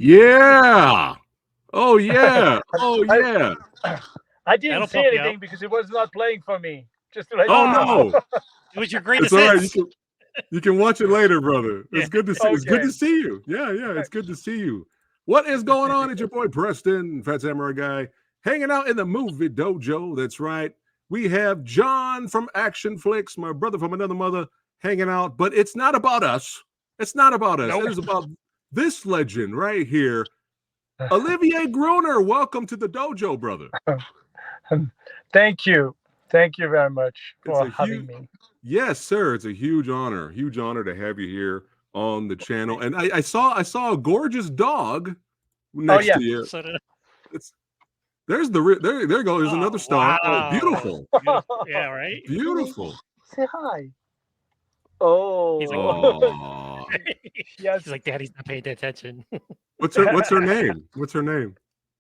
Yeah. Oh yeah. Oh yeah. I didn't say anything because it was not playing for me. Just to let Oh you know. no. It was your greatest It's all right. hits. You can watch it later, brother. Yeah. It's good to see. It's good to see you. Yeah, yeah. It's good to see you. What is going on? It's your boy Preston, Fat Samurai Guy, hanging out in the movie dojo. That's right. We have John from ACTION-FLIX, my brother from another mother, hanging out. But it's not about us. It's not about us. Nope. It is about this legend right here, Olivier Gruner. Welcome to the dojo, brother. Thank you. Thank you very much for having me. Yes, sir. It's a huge honor to have you here on the channel. And I saw a gorgeous dog next to you. So There you go. There's another star. Wow. Oh, beautiful. Yeah, right. Beautiful. Say hi. Oh. He's like, oh. Yes. He's like, Daddy's not paying attention. What's her name? What's her name?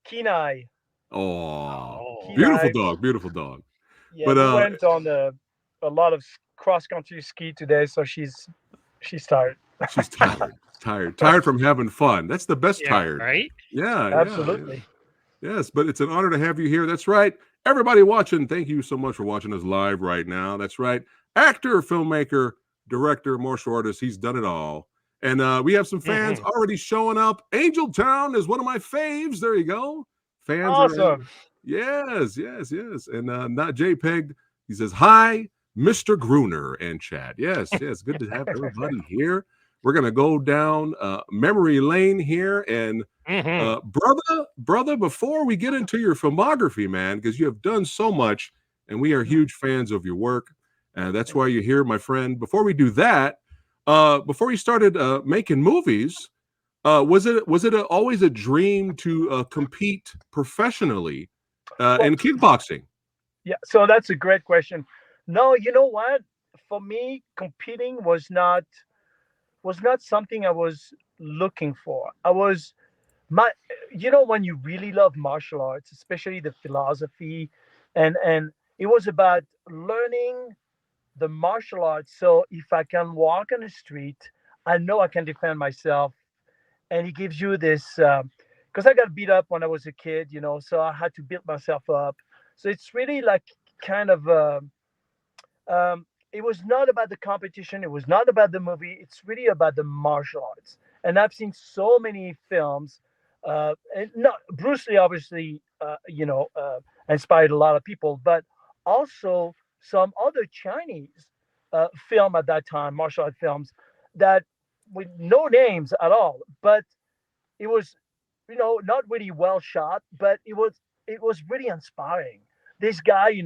Kenai. Oh, beautiful dog. Beautiful dog. Yeah, but we went on a lot of cross-country ski today, so she's tired. She's tired from having fun. That's the best tired, right? Yeah, absolutely. Yeah. Yes, but it's an honor to have you here. That's right. Everybody watching, thank you so much for watching us live right now. That's right. Actor, filmmaker, director, martial artist. He's done it all. And we have some fans already showing up. Angel Town is one of my faves. There you go. Fans awesome. Yes. And not JPEG. He says, hi, Mr. Gruner and Chad. Yes. Good to have everybody here. We're going to go down memory lane here. And brother, before we get into your filmography, man, because you have done so much and we are huge fans of your work. And that's why you're here, my friend. Before we do that, before you started making movies, was it always a dream to compete professionally in kickboxing? Yeah, so that's a great question. No, you know what? For me, competing was not something I was looking for. When you really love martial arts, especially the philosophy, and it was about learning the martial arts. So if I can walk on the street, I know I can defend myself. And he gives you this, because I got beat up when I was a kid, so I had to build myself up. So it's really like kind of, it was not about the competition. It was not about the movie. It's really about the martial arts. And I've seen so many films, and not Bruce Lee, obviously, inspired a lot of people, but also some other Chinese film at that time, martial art films that with no names at all, but it was, not really well shot, but it was really inspiring. This guy,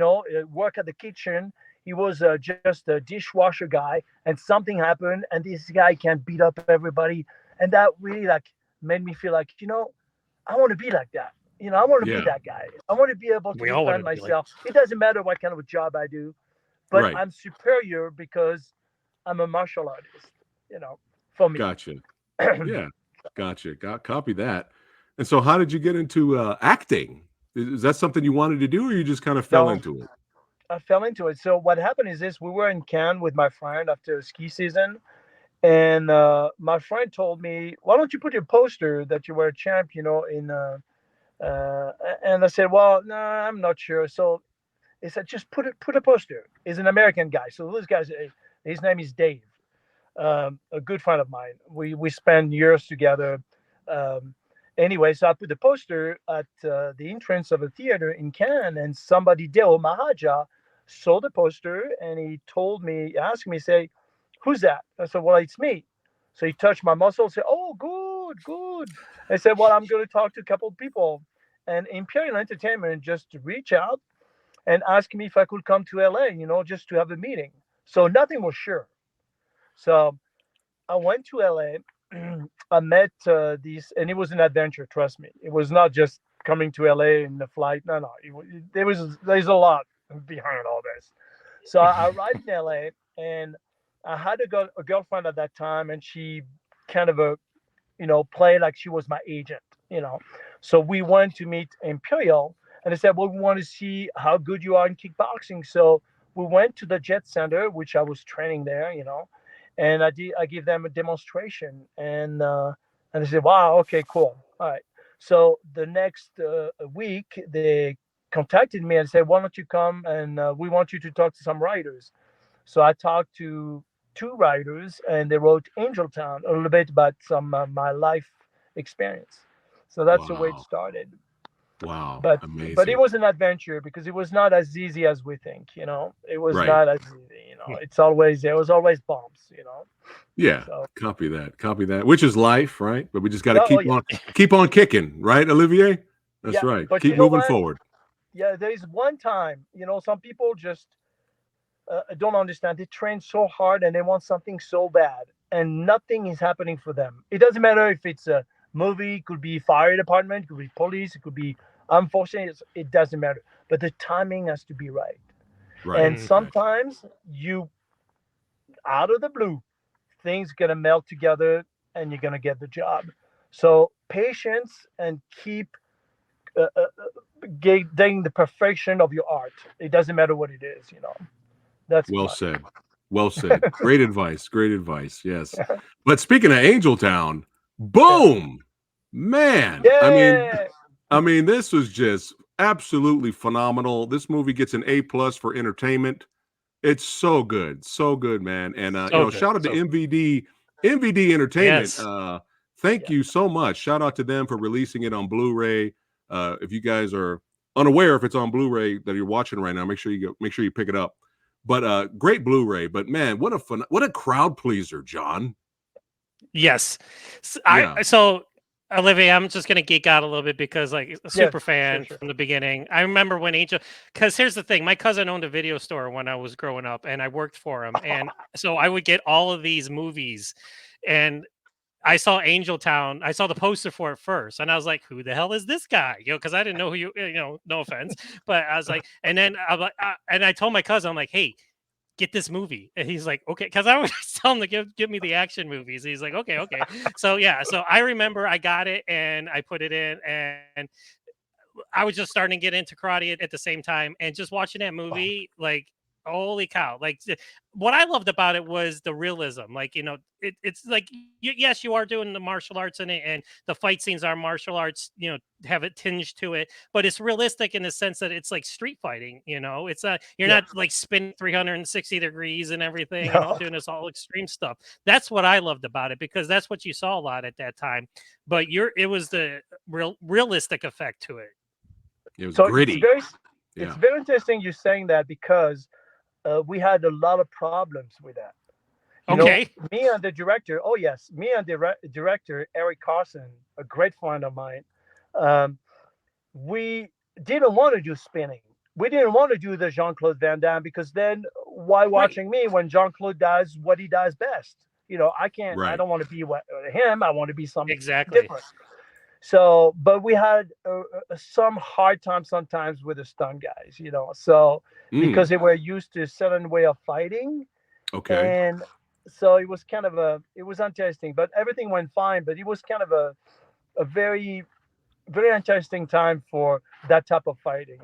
worked at the kitchen. He was just a dishwasher guy, and something happened, and this guy can beat up everybody, and that really made me feel like, I want to be like that. I want to be that guy. I want to be able to defend myself. It doesn't matter what kind of a job I do, but I'm superior because I'm a martial artist. For me. Gotcha. Yeah, gotcha. Copy that. And so, how did you get into acting? Is that something you wanted to do, or you just kind of fell into it? I fell into it. So what happened is this: we were in Cannes with my friend after ski season, and my friend told me, "Why don't you put your poster that you were a champ?" And I said, "Well, no, I'm not sure." So he said, "Just put a poster." He's an American guy, so this guy's his name is Dave. A good friend of mine. We spent years together. Anyway, so I put the poster at the entrance of a theater in Cannes, and somebody, Deo Mahaja, saw the poster, and he asked me, say, "Who's that?" I said, "Well, it's me." So he touched my muscle, said, "Oh, good." I said, "Well, I'm going to talk to a couple of people." and Imperial Entertainment just reached out and asked me if I could come to LA, just to have a meeting. So nothing was sure. So I went to LA. I met these, and it was an adventure. Trust me, it was not just coming to LA in the flight. No, no, there's a lot behind all this. So I arrived in LA, and I had a girlfriend at that time, and she kind of played like she was my agent. So we went to meet Imperial, and they said, well, we want to see how good you are in kickboxing. So we went to the Jet Center, which I was training there, and I give them a demonstration, and they said, wow, okay, cool, all right. So the next week they contacted me and said, why don't you come, and we want you to talk to some writers. So I talked to two writers, and they wrote Angel Town, a little bit about some my life experience. So that's the way it Wow. started. Wow. But Amazing. it was an adventure because it was not as easy as we think. It was Right. not as easy. There was always bumps. Yeah. So Copy that. Which is life, right? But we just got to oh yeah, keep on kicking, right, Olivier? That's yeah. right. But Keep you know moving what? forward. Yeah, there is one time. Some people just don't understand. They train so hard and they want something so bad, and nothing is happening for them. It doesn't matter if it's a movie, it could be fire department, it could be police, it could be armed forces. It doesn't matter. But the timing has to be right. Right. And sometimes out of the blue, things gonna melt together, and you're gonna get the job. So patience and keep getting the perfection of your art. It doesn't matter what it is. That's Well fine. said. Well said. Great advice. Great advice. Yes. But speaking of Angel Town, boom, man. Yeah. I mean, this was just absolutely phenomenal. This movie gets an A+ for entertainment. It's so good, man. And So good. shout out to So MVD Entertainment. Yes. Thank you so much. Shout out to them for releasing it on Blu-ray. If you guys are unaware if it's on Blu-ray that you're watching right now, make sure you pick it up. But great Blu-ray. But man, what a crowd pleaser, John. Yes. Yeah. So Olivier, I'm just gonna geek out a little bit because like a super fan sure. from the beginning. I remember when Angel, because here's the thing, my cousin owned a video store when I was growing up, and I worked for him, and so I would get all of these movies, and I saw Angel Town. I saw the poster for it first, and I was like, "Who the hell is this guy?" Because I didn't know who no offense, but I was like, and then I'm like, and I told my cousin, I'm like, "Hey, get this movie," and he's like, "Okay," because I would tell him to give me the action movies. He's like, "Okay." So yeah, so I remember I got it and I put it in, and I was just starting to get into karate at the same time, and just watching that movie, like, holy cow! Like, what I loved about it was the realism. Like, it's like, yes, you are doing the martial arts in it, and the fight scenes are martial arts. Have a tinge to it, but it's realistic in the sense that it's like street fighting. It's you're not like spinning 360 degrees and everything, No. doing this all extreme stuff. That's what I loved about it, because that's what you saw a lot at that time. But it was the realistic effect to it. It was So gritty. it's very interesting you saying that, because we had a lot of problems with that. Okay. Me and the director. Oh yes, me and the director Eric Carson, a great friend of mine. We didn't want to do spinning. We didn't want to do the Jean-Claude Van Damme, because then why watching me when Jean-Claude does what he does best? I can't. Right. I don't want to be him. I want to be something Exactly. different. So, but we had some hard time sometimes with the stunt guys, so because they were used to a certain way of fighting. Okay. And so it was it was interesting, but everything went fine. But it was kind of a very, very interesting time for that type of fighting,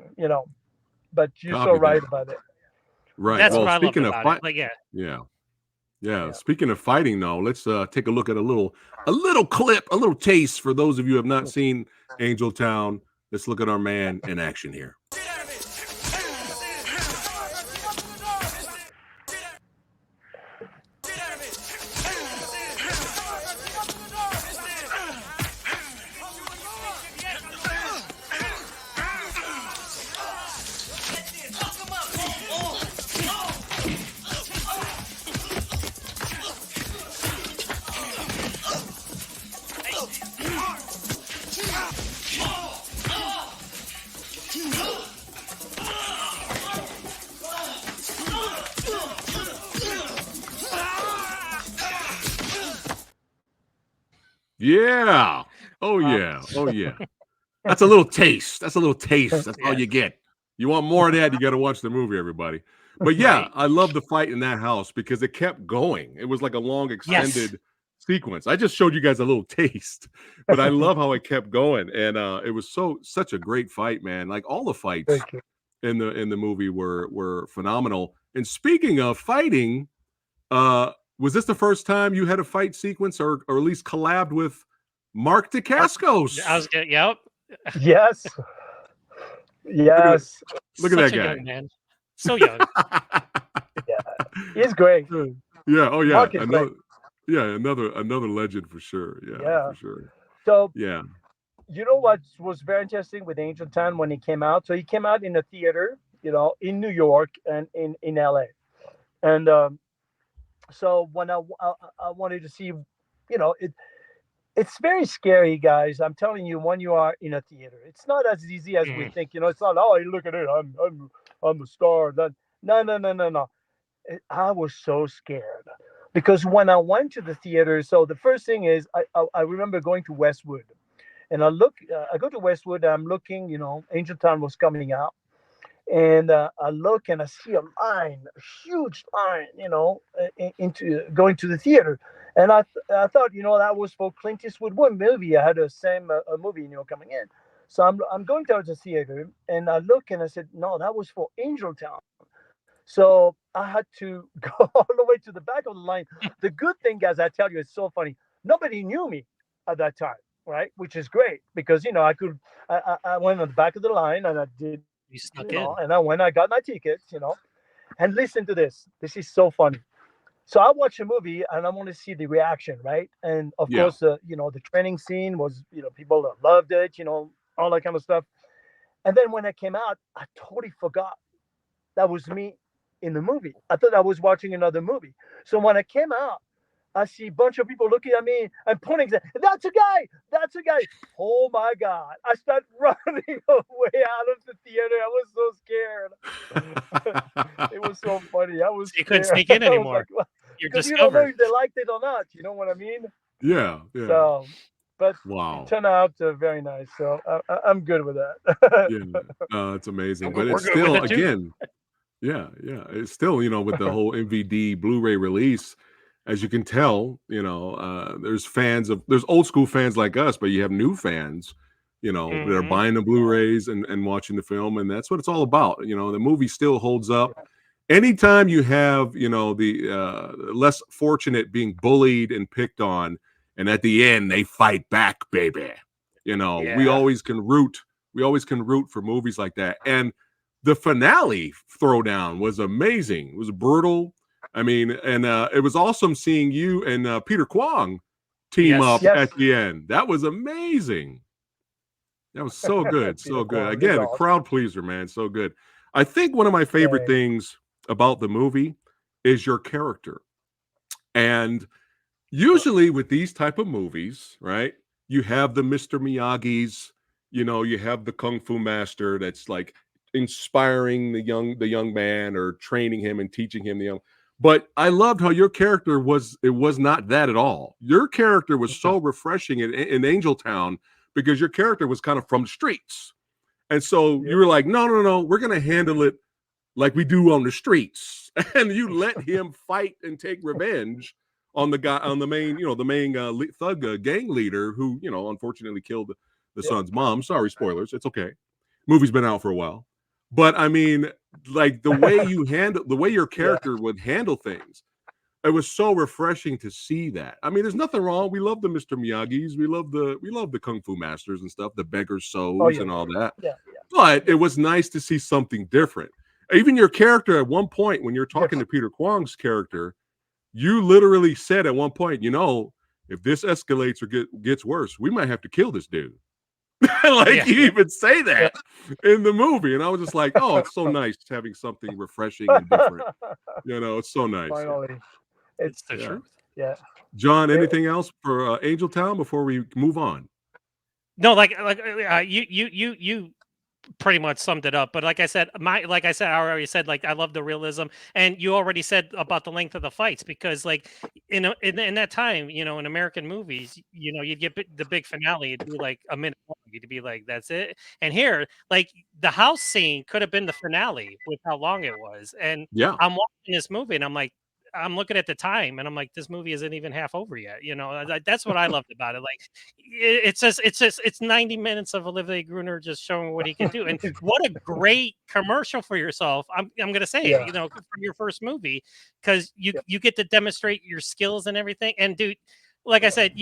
But you're so right about it. Right. That's Well, what I loved speaking of about it. Like, Yeah. Speaking of fighting, though, let's take a look at a little clip, a little taste for those of you who have not seen Angel Town. Let's look at our man in action here. Yeah. Oh yeah. Oh yeah. That's a little taste. That's a little taste. That's all Yes. you get. You want more of that, you got to watch the movie, everybody. But yeah, Right. I love the fight in that house because it kept going. It was like a long, Yes. extended sequence. I just showed you guys a little taste, but I love how it kept going, and it was such a great fight, man. Like all the fights Thank you. in the movie were phenomenal. And speaking of fighting, was this the first time you had a fight sequence, or at least collabed with Mark I Dacascos? was good. Yep. Yes, Look at it. yes, Look at Such that a guy. young man. So young. yeah. He's great. Yeah. Oh, yeah. Mark is great. Another legend for sure. Yeah, Yeah. for sure. So Yeah. you know what was very interesting with Angel Town when he came out? So he came out in a theater, in New York and in LA. And so when I wanted to see, it's very scary, guys. I'm telling you, when you are in a theater, it's not as easy as we Mm. think. It's not. Oh, look at it. I'm the star. No, no, no, no, no. I was so scared because when I went to the theater, so the first thing is I remember going to Westwood, and I go to Westwood. I'm looking. Angel Town was coming out, and I look and I see a line, a huge line, into going to the theater, and I thought, that was for Clint Eastwood one movie. I had the same a movie, coming in, so I'm going towards the theater, and I look and I said, no, that was for Angel Town. So I had to go all the way to the back of the line. The good thing, guys, I tell you, it's so funny. Nobody knew me at that time, right? Which is great because I could. I went on the back of the line and I did, You snuck in. and I got my tickets, and listen to this. This is so funny. So I watch a movie and I want to see the reaction, right? And of Yeah. course, the training scene was, people that loved it, all that kind of stuff. And then when it came out, I totally forgot that was me in the movie. I thought I was watching another movie. So when it came out, I see a bunch of people looking at me and pointing, saying, that's a guy, that's a guy. Oh my God. I start running away out of the theater. I was so scared. It was so funny. I So was you couldn't scared. sneak in I was anymore. like, what? You're Because you don't know discovered. if they liked it or not. You know what I mean? Yeah. Yeah. So, but it Wow. turned out very nice. So I'm good with that. Yeah. It's amazing, We're but it's good with still it too. again. Yeah. Yeah. It's still with the whole MVD Blu-ray release. As you can tell, there's old school fans like us, but you have new fans, that are Hmm. buying the Blu-rays and watching the film, and that's what it's all about. The movie still holds up. Anytime you have, the less fortunate being bullied and picked on, and at the end they fight back, baby. We Yeah. always can root. We always can root for movies like that. And the finale throwdown was amazing. It was brutal. I mean, and it was awesome seeing you and Peter Kwong team up Yes. Yes. at the end. That was amazing. That was so good, Peter so good. Kwan is Again, a awesome. crowd pleaser, man. So good. I think one of my favorite Yeah. things about the movie is your character. And usually with these type of movies, right? You have the Mr. Miyagi's, you have the Kung Fu master that's like inspiring the young man or training him and teaching him the young. But I loved how your character was not that at all. Your character was No. so refreshing in Angel Town because your character was kind of from the streets. And so you Yep. were like, no, no, no, we're gonna handle it like we do on the streets. And you let him fight and take revenge on the guy, on the main, thug gang leader who, unfortunately killed the Yep. son's mom. Sorry, spoilers. It's okay. Movie's been out for a while. But I mean, like the way your Yeah. character would handle things, it was so refreshing to see that. I mean, there's nothing wrong. We love the Mr. Miyagi's, we love the Kung Fu masters and stuff, the beggar Oh so's yeah. and all that. Yeah. But it was nice to see something different. Even your character at one point, when you're talking to Different. Peter Kwong's character, you literally said at one point, if this escalates or gets worse, we might have to kill this dude. Like Yeah. you even say Yeah. that in the movie. And I was just like, oh, it's so nice having something refreshing and different. It's so nice. Finally, it's It's the Yeah. truth. yeah. John, It, anything else for Angel Town before we move on? No, like you pretty much summed it up. But like I said, I already said, like, I love the realism, and you already said about the length of the fights, because like in that time, in American movies, you'd get the big finale, it'd be like a minute long. You'd be like, that's it. And here, like, the house scene could have been the finale with how long it was. And Yeah. I'm watching this movie, and I'm looking at the time, and I'm like, this movie isn't even half over yet. That's what I loved about it. Like, it's 90 minutes of Olivier Gruner just showing what he can do. And what a great commercial for yourself. I'm gonna say it, Yeah. from your first movie, because you get to demonstrate your skills and everything. And dude, like I said,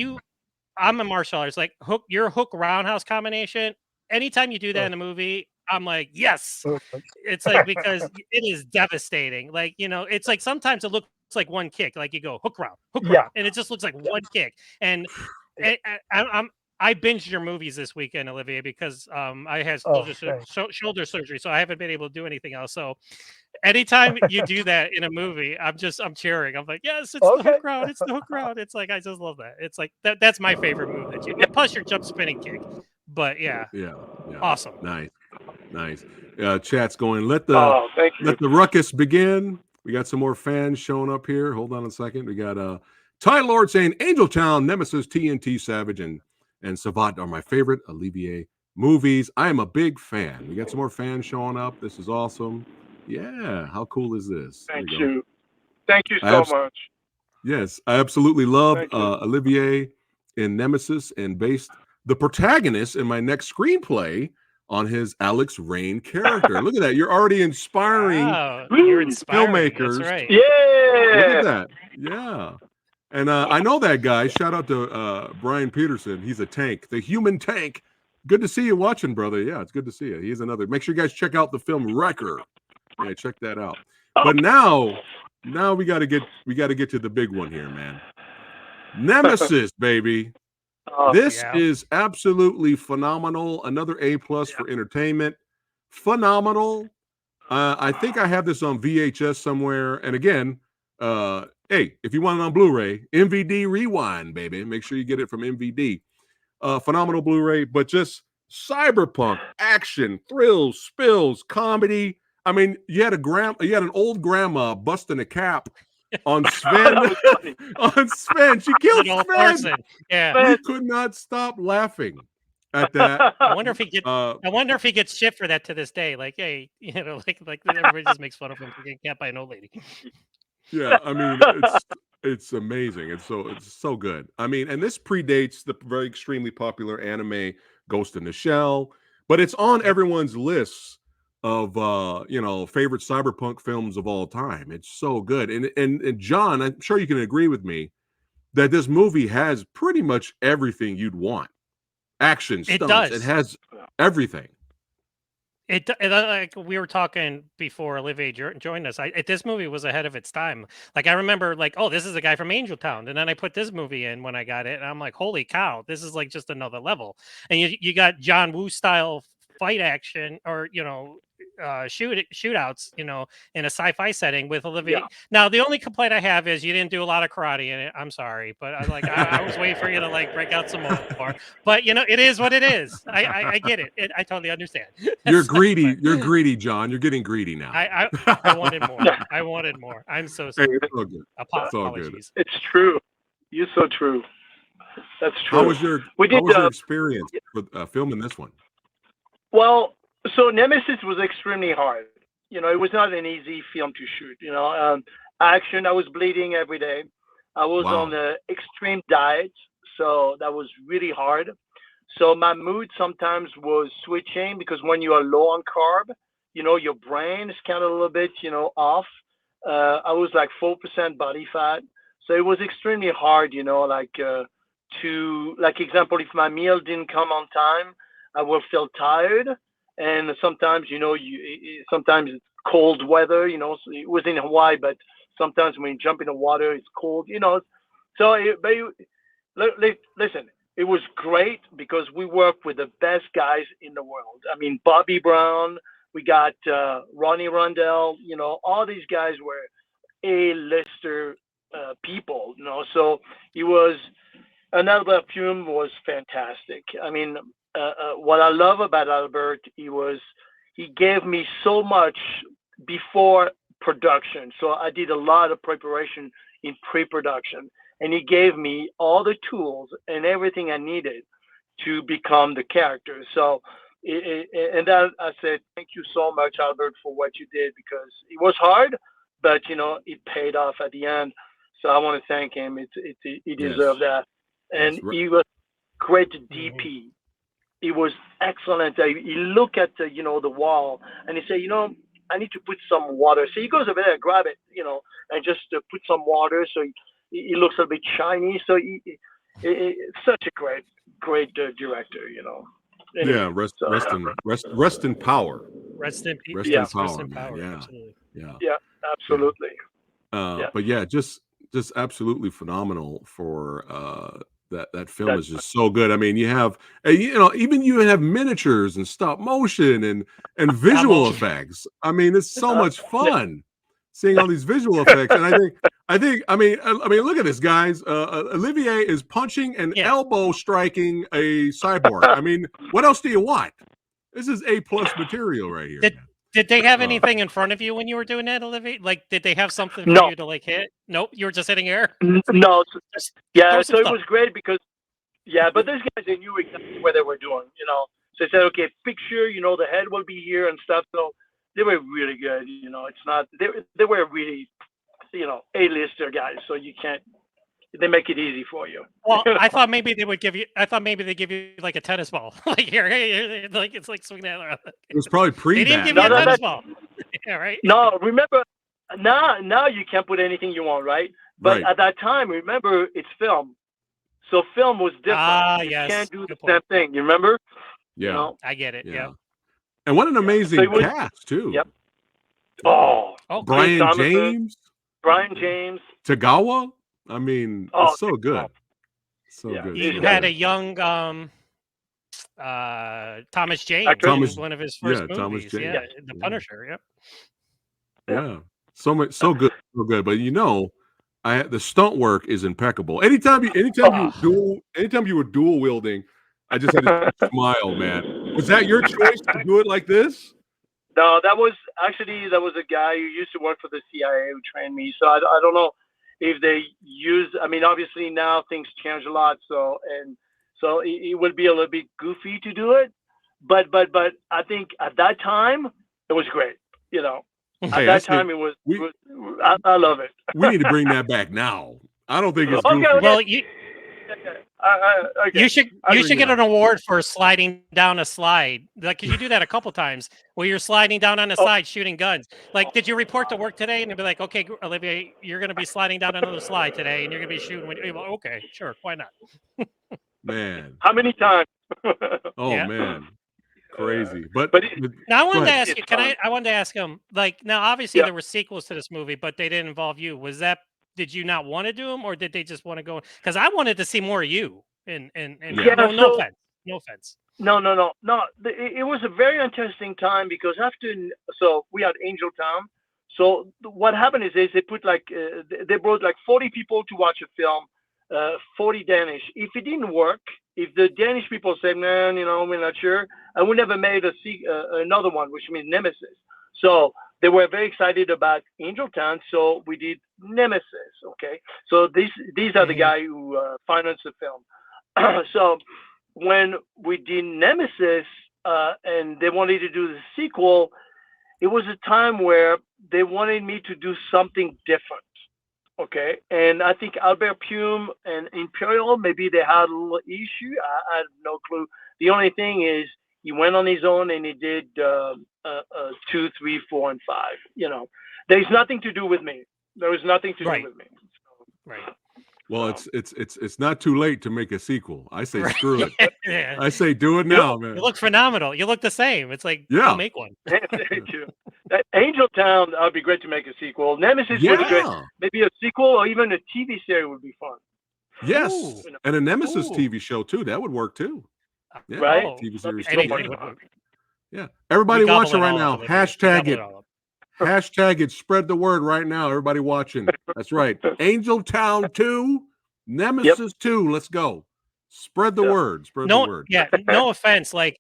I'm a martial artist. Like, your hook roundhouse combination. Anytime you do that in a movie, I'm like, yes. It's like, because it is devastating. Like, it's like sometimes it looks like one kick. Like, you go hook round, Yeah. and it just looks like one kick. And I binged your movies this weekend, Olivier, because I had Oh, thanks. shoulder surgery, so I haven't been able to do anything else. So anytime you do that in a movie, I'm cheering. I'm like, yes, it's the hook Okay. round. It's the hook round. It's like, I just love that. It's like that's my favorite move that you. And plus your jump spinning kick. But yeah, Yeah. Yeah. awesome. Nice. Chat's going. Let Oh, thank you. the ruckus begin. We got some more fans showing up here. Hold on a second. We got Ty Lord saying Angel Town, Nemesis, TNT Savage, and Savant are my favorite Olivier movies. I am a big fan. We got some more fans showing up. This is awesome. Yeah, how cool is this? There Thank we go. you. Thank you I so abs- much. Yes, I absolutely loved Thank you. Olivier in Nemesis, and based the protagonist in my next screenplay on his Alex Rain character. Look at that. You're already inspiring Wow, Woo! you're inspiring. That's filmmakers. right. Look at Yeah. that. Yeah. And I know that guy. Shout out to Brian Peterson. He's a tank, the human tank. Good to see you watching, brother. Yeah, it's good to see you. He's another. Make sure you guys check out the film Wrecker. Yeah, check that out. But now we gotta get to the big one here, man. Nemesis, baby. Oh, This Yeah. is absolutely phenomenal. Another A plus for entertainment. Phenomenal. I think I have this on VHS somewhere. And again, hey, if you want it on Blu-ray, MVD Rewind, baby. Make sure you get it from MVD. Phenomenal Blu-ray, but just cyberpunk action, thrills, spills, comedy. I mean, you had an old grandma busting a cap on Sven. that was funny. On Sven, she killed Little Sven. Thorson. Yeah. Man, We could not stop laughing at that. I wonder if he gets shit for that to this day. Like, hey, like everybody just makes fun of him for getting capped by an old lady. Yeah, I mean, it's amazing. It's so good. I mean, and this predates the very extremely popular anime Ghost in the Shell, but it's on Yep. everyone's lists of favorite cyberpunk films of all time. It's so good. And John, I'm sure you can agree with me that this movie has pretty much everything you'd want. Action, It stunts, it does. has everything. Like we were talking before Olivier joined us. This movie was ahead of its time. Like, I remember, like, oh, this is the guy from Angel Town, and then I put this movie in when I got it, and I'm like, holy cow, this is like just another level. And you got John Woo style fight action, or shootouts, in a sci-fi setting with Olivier. yeah. Now, the only complaint I have is you didn't do a lot of karate in it. I'm sorry, but I was waiting for you to like break out some more. But it is what it is. I get it. I totally understand. You're So, greedy. but You're greedy, John. You're getting greedy now. I wanted more. I wanted more. I'm so Hey, sorry. it's all good. It's all good. Apologies. It's true. You're so true. That's true. How was your We did. experience with filming this one? Well, so Nemesis was extremely hard. It was not an easy film to shoot. Action. I was bleeding every day. I was Wow. on the extreme diet, so that was really hard. So my mood sometimes was switching because when you are low on carb, your brain is kind of a little bit, off. I was like 4% body fat, so it was extremely hard, to like example, if my meal didn't come on time, I will feel tired, and sometimes, sometimes it's cold weather, so it was in Hawaii, but sometimes when you jump in the water, it's cold. So, listen, it was great because we worked with the best guys in the world. I mean, Bobby Brown, we got Ronnie Rundell, all these guys were A-lister people, So it was, another film was fantastic. I mean, what I love about Albert, he gave me so much before production. So I did a lot of preparation in pre-production, and he gave me all the tools and everything I needed to become the character. So, and that I said, thank you so much, Albert, for what you did, because it was hard, but it paid off at the end. So I want to thank him. He deserved that, and he was great DP. He was excellent. He looked at the wall, and he said, I need to put some water. So he goes over there, grab it, and just put some water, so he looks a bit shiny. So such a great director, Anyway, Yeah, rest in power. Rest in peace. Rest in power. Yeah, Absolutely. Yeah, absolutely. But yeah, just absolutely phenomenal for that film is just so good. I mean, you have even you have miniatures and stop motion and visual effects. I mean, it's so much fun seeing all these visual effects. And I mean, look at this, guys. Olivier is punching and elbow striking a cyborg. I mean, what else do you want? This is A+ material right here. Did they have anything in front of you when you were doing that, Olivier? Like, did they have something for you to like hit? Nope, you were just hitting air. No, so it was great because but those guys, they knew exactly what they were doing, So they said, okay, picture, the head will be here and stuff. So they were really good, It's not they were really, A-lister guys. So they make it easy for you. Well, I thought maybe they would give you. I thought maybe they give you like a tennis ball, like here, like it's like swing that around. It was probably They didn't give you a tennis ball. Yeah, right. No, remember, now you can't put anything you want, right? But at that time, remember, it's film, so film was different. You can't do the same thing. You remember? Yeah, I get it. Yeah. And what an amazing cast too. Yep. Oh, Brian James, Tagawa. I mean, it's so good. So good. You had a young Thomas Jane, one of his first movies. Thomas Jane. The Punisher. Yep. Yeah. So good, so good. But the stunt work is impeccable. Anytime you were dual wielding, I just had to smile, man. Was that your choice to do it like this? No, that was a guy who used to work for the CIA who trained me. So I don't know if they use. I mean, obviously now things change a lot. So it would be a little bit goofy to do it. But I think at that time it was great. At that time it was. I love it. We need to bring that back now. I don't think it's goofy. Okay. Well, you should get an award for sliding down a slide. Like, cause you do that a couple times where you're sliding down on a slide, shooting guns. Like, did you report to work today? And they'll be like, okay, Olivier, you're going to be sliding down another slide today, and you're going to be shooting. Okay, sure, why not? Man, how many times? Man, crazy. But now I wanted to ask you. I wanted to ask him. Like, now obviously there were sequels to this movie, but they didn't involve you. Did you not want to do them, or did they just want to go? Because I wanted to see more of you. No offense. No. It was a very interesting time because we had Angel Town. So what happened is they put they brought 40 people to watch a film, 40 Danish. If it didn't work, if the Danish people said, man, we're not sure, and we never made another one, which means Nemesis. So they were very excited about Angel Town, so we did Nemesis. Okay, so these are the guys who financed the film. So when we did Nemesis and they wanted to do the sequel, it was a time where they wanted me to do something different. Okay, and I think Albert Pume and Imperial, maybe they had a little issue. I have no clue. The only thing is he went on his own and he did 2, 3, 4, and 5. There's nothing to do with me. There was nothing to do with me. Right. Well, it's not too late to make a sequel. I say screw it. Yeah. I say do it now, man. You look phenomenal. You look the same. It's like make one. Thank you. Angel Town, that would be great to make a sequel. Nemesis would be great. Maybe a sequel or even a TV series would be fun. Yes, and a Nemesis TV show too. That would work too. Yeah, right? TV series. Yeah. Everybody watching right now. Hashtag it. Hashtag it. Spread the word right now. Everybody watching. That's right. Angel Town 2, Nemesis 2. Let's go. Spread the word. Spread the No, word. yeah, no offense. Like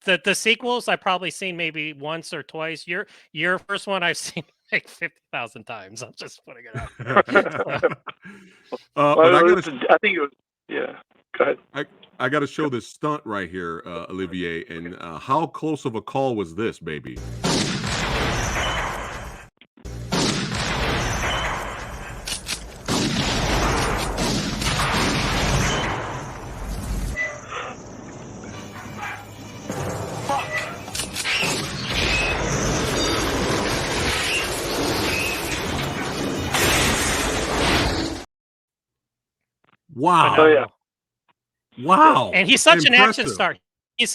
the sequels, I've probably seen maybe once or twice. Your first one, I've seen like 50,000 times. I'm just putting it out there. But I gotta, I think it was. Yeah. Go ahead. I gotta show this stunt right here, Olivier. And how close of a call was this, baby? Wow. Oh, yeah. Wow. And he's such an action Impressive. star. He's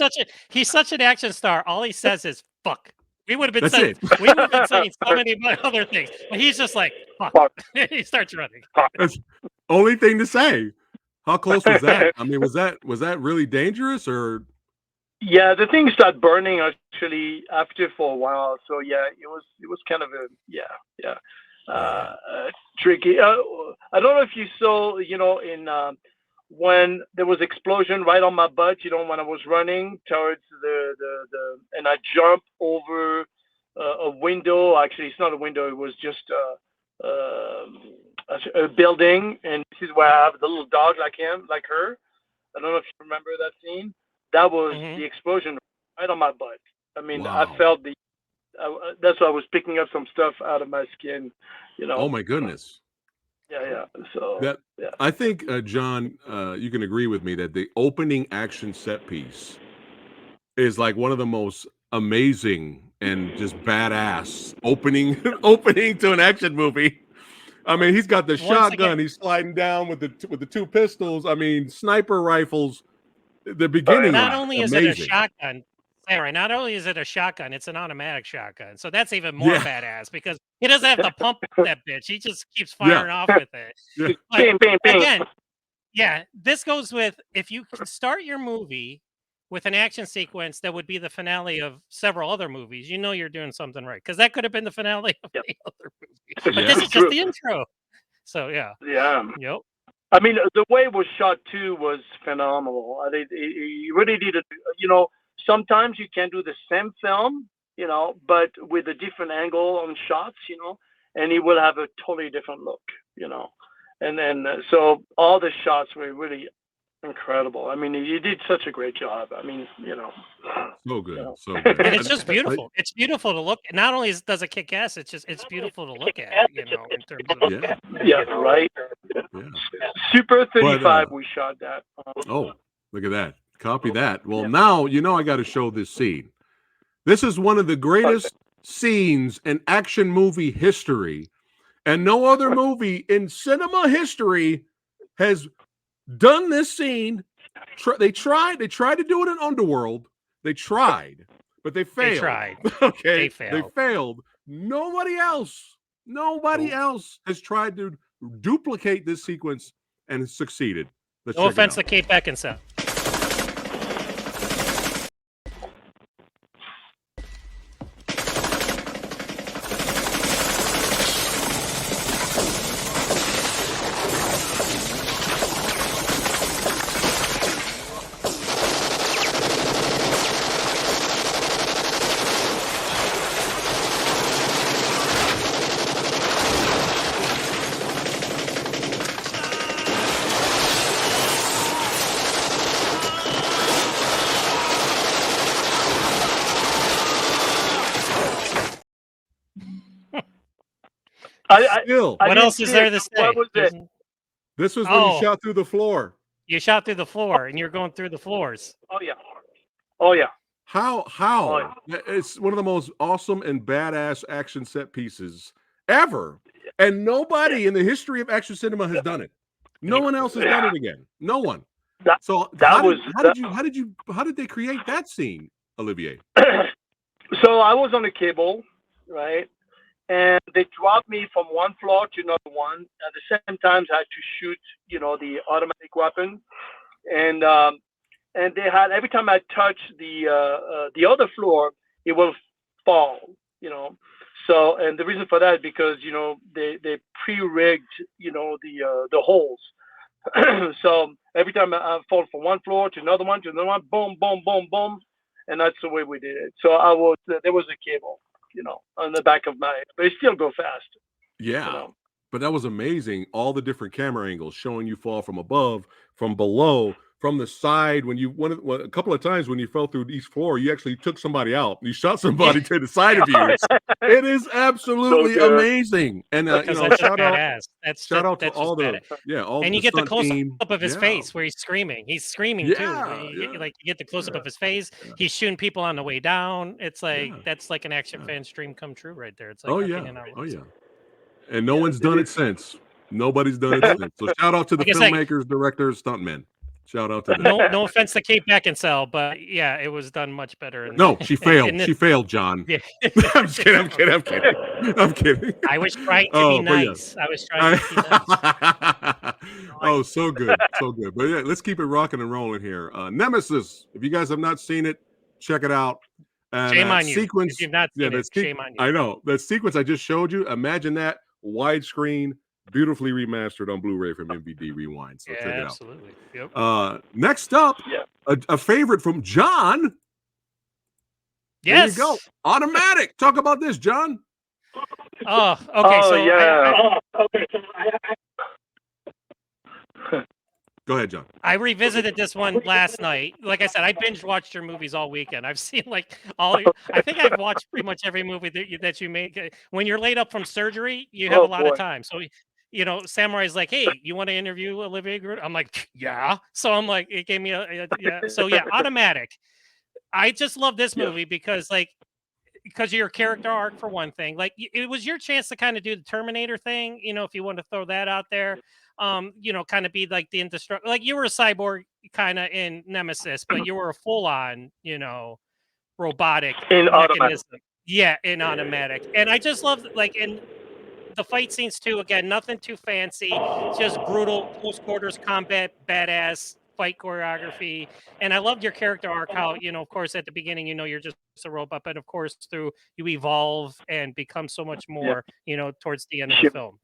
such an action star. All he says is "fuck." We would have been That's saying it. we would have been saying so many other things, but he's just like "fuck." Fuck. He starts running. That's only thing to say. How close was that? I mean, was that really dangerous or? Yeah, the thing started burning actually after for a while. So yeah, it was kind of tricky. I don't know if you saw, in when there was explosion right on my butt. When I was running towards the and I jumped over a window. Actually, it's not a window. It was just a building, and this is where I have the little dog like her. I don't know if you remember that scene. That was the explosion right on my butt. I mean, Wow. I felt that's why I was picking up some stuff out of my skin. Oh my goodness. Yeah. So yeah. I think, John, you can agree with me that the opening action set piece is like one of the most amazing and just badass opening to an action movie. I mean, he's got the shotgun. He's sliding down with the two pistols. I mean, sniper rifles. The beginning. Not only is it a shotgun, Sarah, not only is it a shotgun, it's an automatic shotgun. So that's even more badass because he doesn't have to pump that bitch. He just keeps firing off with it. Yeah. Bang, bang, bang. Again, yeah, this goes with if you can start your movie with an action sequence that would be the finale of several other movies, you're doing something right. Because that could have been the finale of the other movie. But this is just the intro. So yeah. Yeah. Yep. I mean, the way it was shot too was phenomenal. I think you really needed, sometimes you can do the same film, but with a different angle on shots, and it will have a totally different look, And then, so all the shots were really incredible. I mean, you did such a great job. I mean, So good. So good. And it's just beautiful. It's beautiful to look. Not only does it kick ass, it's beautiful to look at, in terms of yeah, right. Yeah. Super 35, we shot that. Oh, look at that. Copy that. Well, now I got to show this scene. This is one of the greatest scenes in action movie history, and no other movie in cinema history has done this scene. They tried to do it in Underworld. They tried, but they failed. They tried. Okay, They failed. Nobody else has tried to duplicate this sequence and succeeded. No offense to Kate Beckinsale. What else is there to say? What was it? This was when you shot through the floor. You shot through the floor, and you're going through the floors. Oh yeah. How? Oh, yeah. It's one of the most awesome and badass action set pieces ever, and nobody in the history of action cinema has done it. No one else has done it again. No one. So how did they create that scene, Olivier? So I was on a cable, right? And they dropped me from one floor to another one. At the same time, I had to shoot, the automatic weapon. And they had, every time I touched the other floor, it will fall, So, and the reason for that is because, they pre-rigged, the holes. So every time I fall from one floor to another one, boom, boom, boom, boom, and that's the way we did it. So there was a cable, on the back of my, but it still go fast, Yeah. But that was amazing. All the different camera angles showing you fall from above, from below, from the side. When you a couple of times when you fell through each floor, you actually took somebody out. You shot somebody to the side of you. It is absolutely amazing. And shout out to all the all and the you get the stunt close team. up of his face where he's screaming. He's screaming too. Like you get the close up of his face. He's shooting people on the way down. It's like that's like an action fan's dream come true right there. It's like oh yeah. And no one's done it since. Nobody's done it since. So shout out to the filmmakers, directors, stuntmen. Shout out to them. No offense to Kate Beckinsale, but yeah, it was done much better. No, she failed. She failed, John. Yeah. I'm kidding. I was trying to be nice. I was trying to be nice. Oh, so good. So good. But yeah, let's keep it rocking and rolling here. Nemesis. If you guys have not seen it, check it out. And, shame on you. Sequence, if you've not seen it, shame on you. I know. That sequence I just showed you, imagine that widescreen, beautifully remastered on Blu-ray from MVD Rewind. So check it out. Absolutely. Yep. Next up, a favorite from John. Yes. There you go. Automatic. Talk about this, John. Oh, okay. So yeah. Go ahead, John. I revisited this one last night. Like I said, I binge watched your movies all weekend. I've seen I think I've watched pretty much every movie that you make. When you're laid up from surgery, you have a lot of time. So, Samurai's like, hey, you want to interview Olivier Gruner? I'm like, yeah. So I'm like, it gave me yeah. So yeah, Automatic. I just love this movie because of your character arc for one thing. Like it was your chance to kind of do the Terminator thing, if you want to throw that out there. Kind of be like the indestructible. Like you were a cyborg kind of in Nemesis, but you were a full-on, robotic in mechanism. Automatic. Yeah, in Automatic. And I just love in the fight scenes too. Again, nothing too fancy, just brutal close quarters combat, badass fight choreography. And I loved your character arc, how, of course, at the beginning, you're just a robot, but of course, through you evolve and become so much more, towards the end of the film.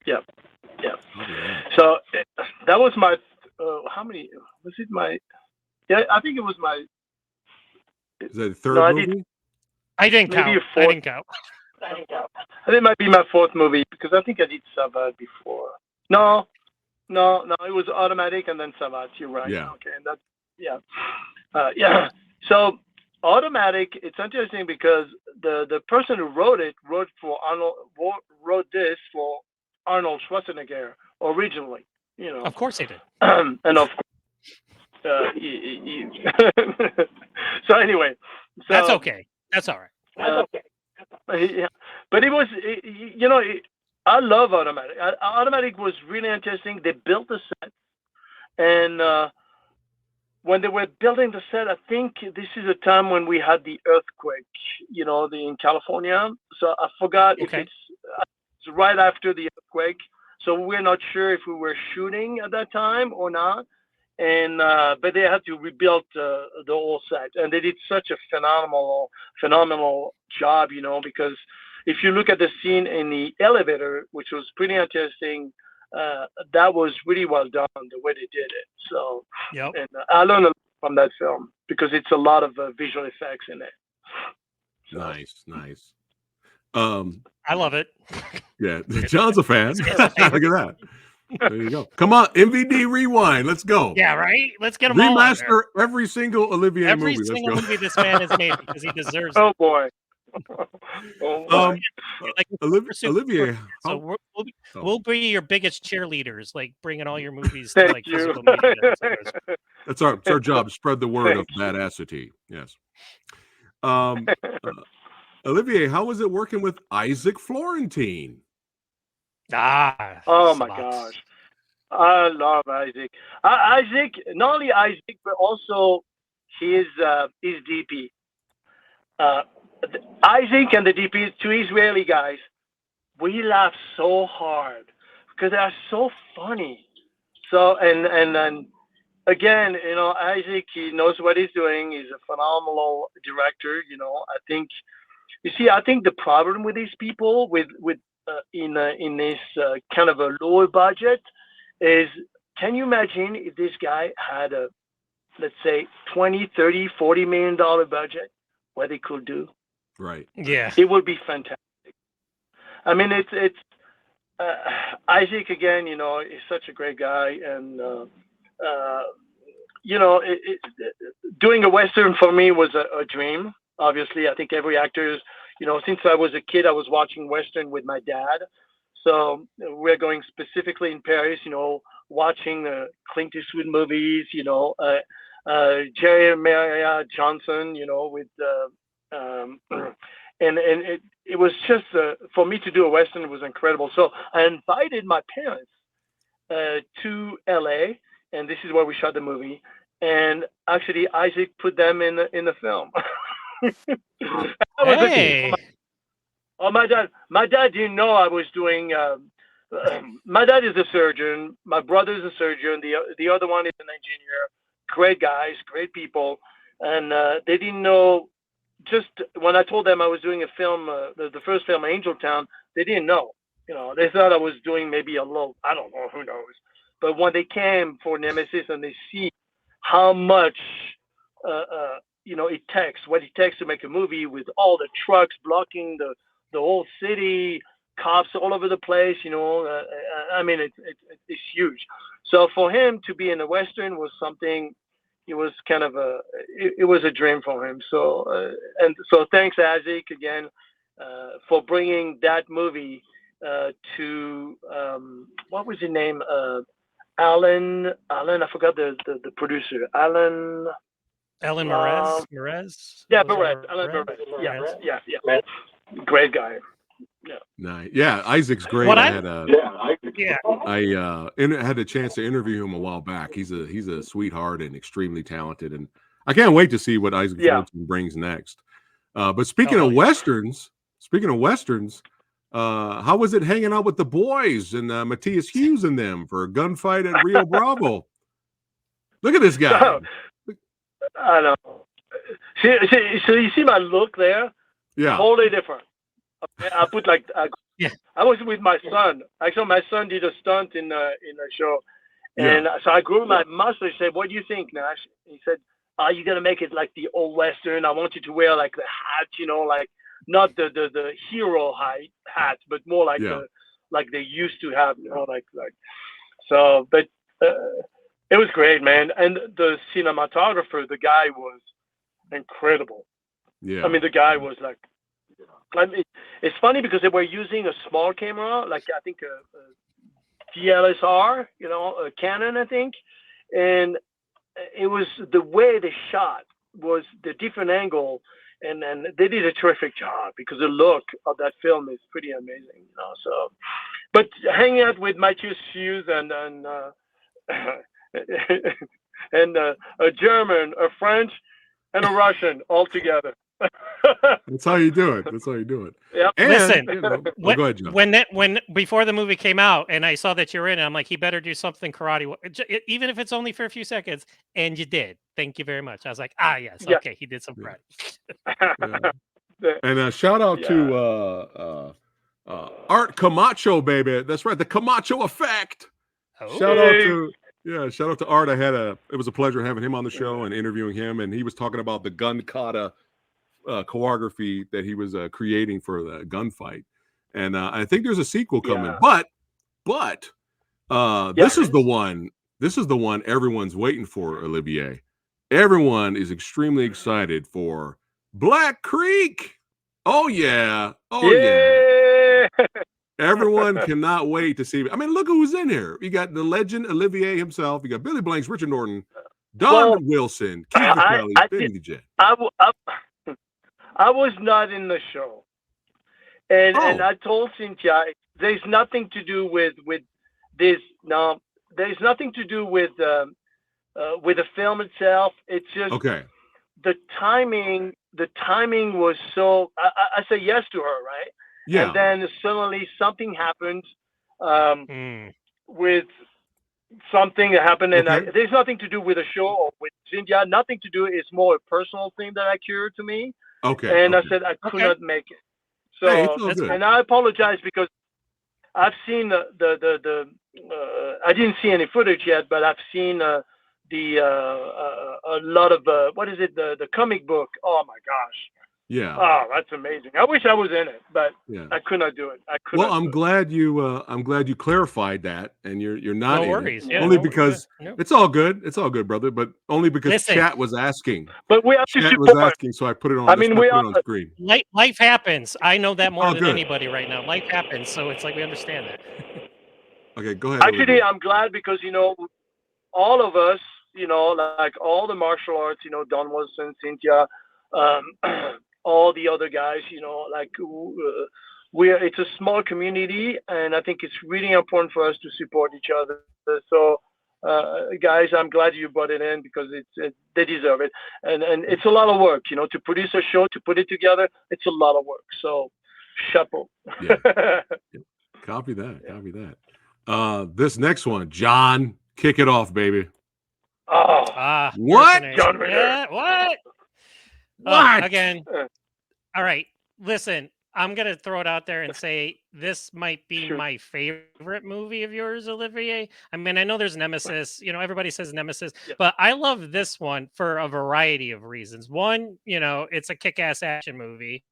Yeah. So that was my, how many, was it my, I think it was my. Is that the third movie? I didn't count. I didn't count. I think it might be my fourth movie because I think I did Savat before. No, it was Automatic and then Savat. You're right. Yeah. Okay, and that's yeah. So Automatic, it's interesting because the person who wrote this for Arnold Schwarzenegger originally. Of course he did. And of course, so anyway, that's okay. That's all right. That's okay. Yeah. But it was, I love Automatic. Automatic was really interesting. They built the set, and when they were building the set, I think this is a time when we had the earthquake, in California. So I forgot if it's right after the earthquake. So we're not sure if we were shooting at that time or not. And but they had to rebuild the whole set, and they did such a phenomenal job, because if you look at the scene in the elevator, which was pretty interesting, that was really well done the way they did it. So, and I learned a lot from that film because it's a lot of visual effects in it. So. Nice. I love it. Yeah, John's a fan. Look at that. There you go. Come on, MVD Rewind. Let's go. Yeah, right. Let's get them remaster every single Olivier movie. Every single movie this man has made because he deserves it. Oh boy. Olivier, so we'll be your biggest cheerleaders, like bringing all your movies to like physical media. That's our job. Spread the word of badassity. Yes. Olivier, how was it working with Isaac Florentine? Oh my gosh, I love Isaac. Isaac, not only Isaac, but also his DP. Isaac and the DP, two Israeli guys. We laugh so hard because they are so funny. So and again, Isaac, he knows what he's doing. He's a phenomenal director. I think the problem with these people in this kind of a lower budget is, can you imagine if this guy had a, let's say, 20, 30, $40 million budget, what he could do? Right. Yeah. It would be fantastic. I mean, it's Isaac again. You know, is such a great guy, and you know, doing a Western for me was a dream. Obviously, I think every actor, you know, since I was a kid, I was watching Western with my dad. So we're going specifically in Paris, you know, watching Clint Eastwood movies, you know, Jeremiah Johnson, you know, with, and it was just, for me to do a Western was incredible. So I invited my parents to LA, and this is where we shot the movie. And actually, Isaac put them in the film. Hey. Oh, my dad didn't know I was doing. My dad is a surgeon. My brother is a surgeon. The other one is an engineer. Great guys, great people, and they didn't know. Just when I told them I was doing a film, the first film, Angel Town, they didn't know. You know, they thought I was doing maybe a little. I don't know. Who knows? But when they came for Nemesis and they see how much, you know, what it takes to make a movie with all the trucks blocking the whole city, cops all over the place, you know, I mean, it's huge. So for him to be in a Western was something, it was kind of it was a dream for him. So, and so thanks, Isaac, again, for bringing that movie to, what was his name? Alan, I forgot the producer, Alan Perez. Yeah, Perez. Alan Perez. Yeah. Great guy. Yeah. Nice. Yeah, Isaac's great. What I I- had Yeah. had a chance to interview him a while back. He's a sweetheart and extremely talented, and I can't wait to see what Isaac Filton brings next. But speaking of westerns, how was it hanging out with the boys and Matthias Hughes and them for a gunfight at Rio Bravo? Look at this guy. I know. So you see my look there? Yeah. Totally different. I put like Yeah. I was with my son. Actually, my son did a stunt in a show, and so I grew my mustache. Said, "What do you think, Nash?" He said, "Are you gonna make it like the old Western? I want you to wear like the hat, you know, like not the hero hat, but more like like they used to have, you know, like so." But it was great, man, and the cinematographer, the guy was incredible. Yeah. I mean, the guy was like. I mean, it's funny because they were using a small camera, like I think a DLSR, you know, a Canon, I think, and it was the way they shot was the different angle, and they did a terrific job because the look of that film is pretty amazing, you know. So, but hanging out with Matthias Hughes and a German, a French, and a Russian all together. That's how you do it. Yep. And, Listen, you know, go ahead, John. when before the movie came out and I saw that you're in it, I'm like, he better do something karate, even if it's only for a few seconds. And you did. Thank you very much. I was like, yes, okay, he did some karate. And shout out to Art Camacho, baby. That's right, the Camacho effect. Oh. Shout out to Art. It was a pleasure having him on the show and interviewing him, and he was talking about the gun kata choreography that he was creating for the gunfight, and I think there's a sequel coming. But this is the one everyone's waiting for, Olivier. Everyone is extremely excited for Black Creek. Oh yeah. Everyone cannot wait to see. I mean, look who's in here. You got the legend Olivier himself. You got Billy Blanks, Richard Norton, Don Wilson, Keith McCauley, Benny the Jet. I was not in the show, and I told Cynthia there's nothing to do with this. No, there's nothing to do with the film itself. It's just the timing. The timing was so. I said yes to her, right? Yeah. And then suddenly something happened with something that happened, and there's nothing to do with the show or with Cynthia. Nothing to do. It's more a personal thing that occurred to me. Okay. And I said I could not make it. So, and I apologize because I've seen I didn't see any footage yet, but I've seen a lot of what is it, the comic book. Oh my gosh. Yeah. Oh, that's amazing. I wish I was in it, but Yeah. I could not do it. Well, I'm glad you clarified that, and you're not No in worries. it. Yeah, Only no, because no. it's all good. It's all good, brother. But only because Listen. chat was asking. But we have to Chat was support. asking, so I put it on. I mean, we put it are. on screen. Life happens. I know that more Oh, than good. anybody right now. Life happens, so it's like we understand that. Okay, go ahead. Actually, Olivier. I'm glad because all of us, like all the martial arts, Don Wilson, Cynthia, all the other guys, like it's a small community, and I think it's really important for us to support each other. So, guys, I'm glad you brought it in because they deserve it, and it's a lot of work, to produce a show, to put it together. It's a lot of work. So, chapeau. Yeah. Copy that. Yeah. Copy that. This next one, John, kick it off, baby. Oh, What? John Ritter. Yeah, what? What? Again. All right. Listen, I'm gonna throw it out there and say this might be Sure. my favorite movie of yours, Olivier. I mean, I know there's Nemesis. Everybody says Nemesis, Yeah. but I love this one for a variety of reasons. One, it's a kick-ass action movie.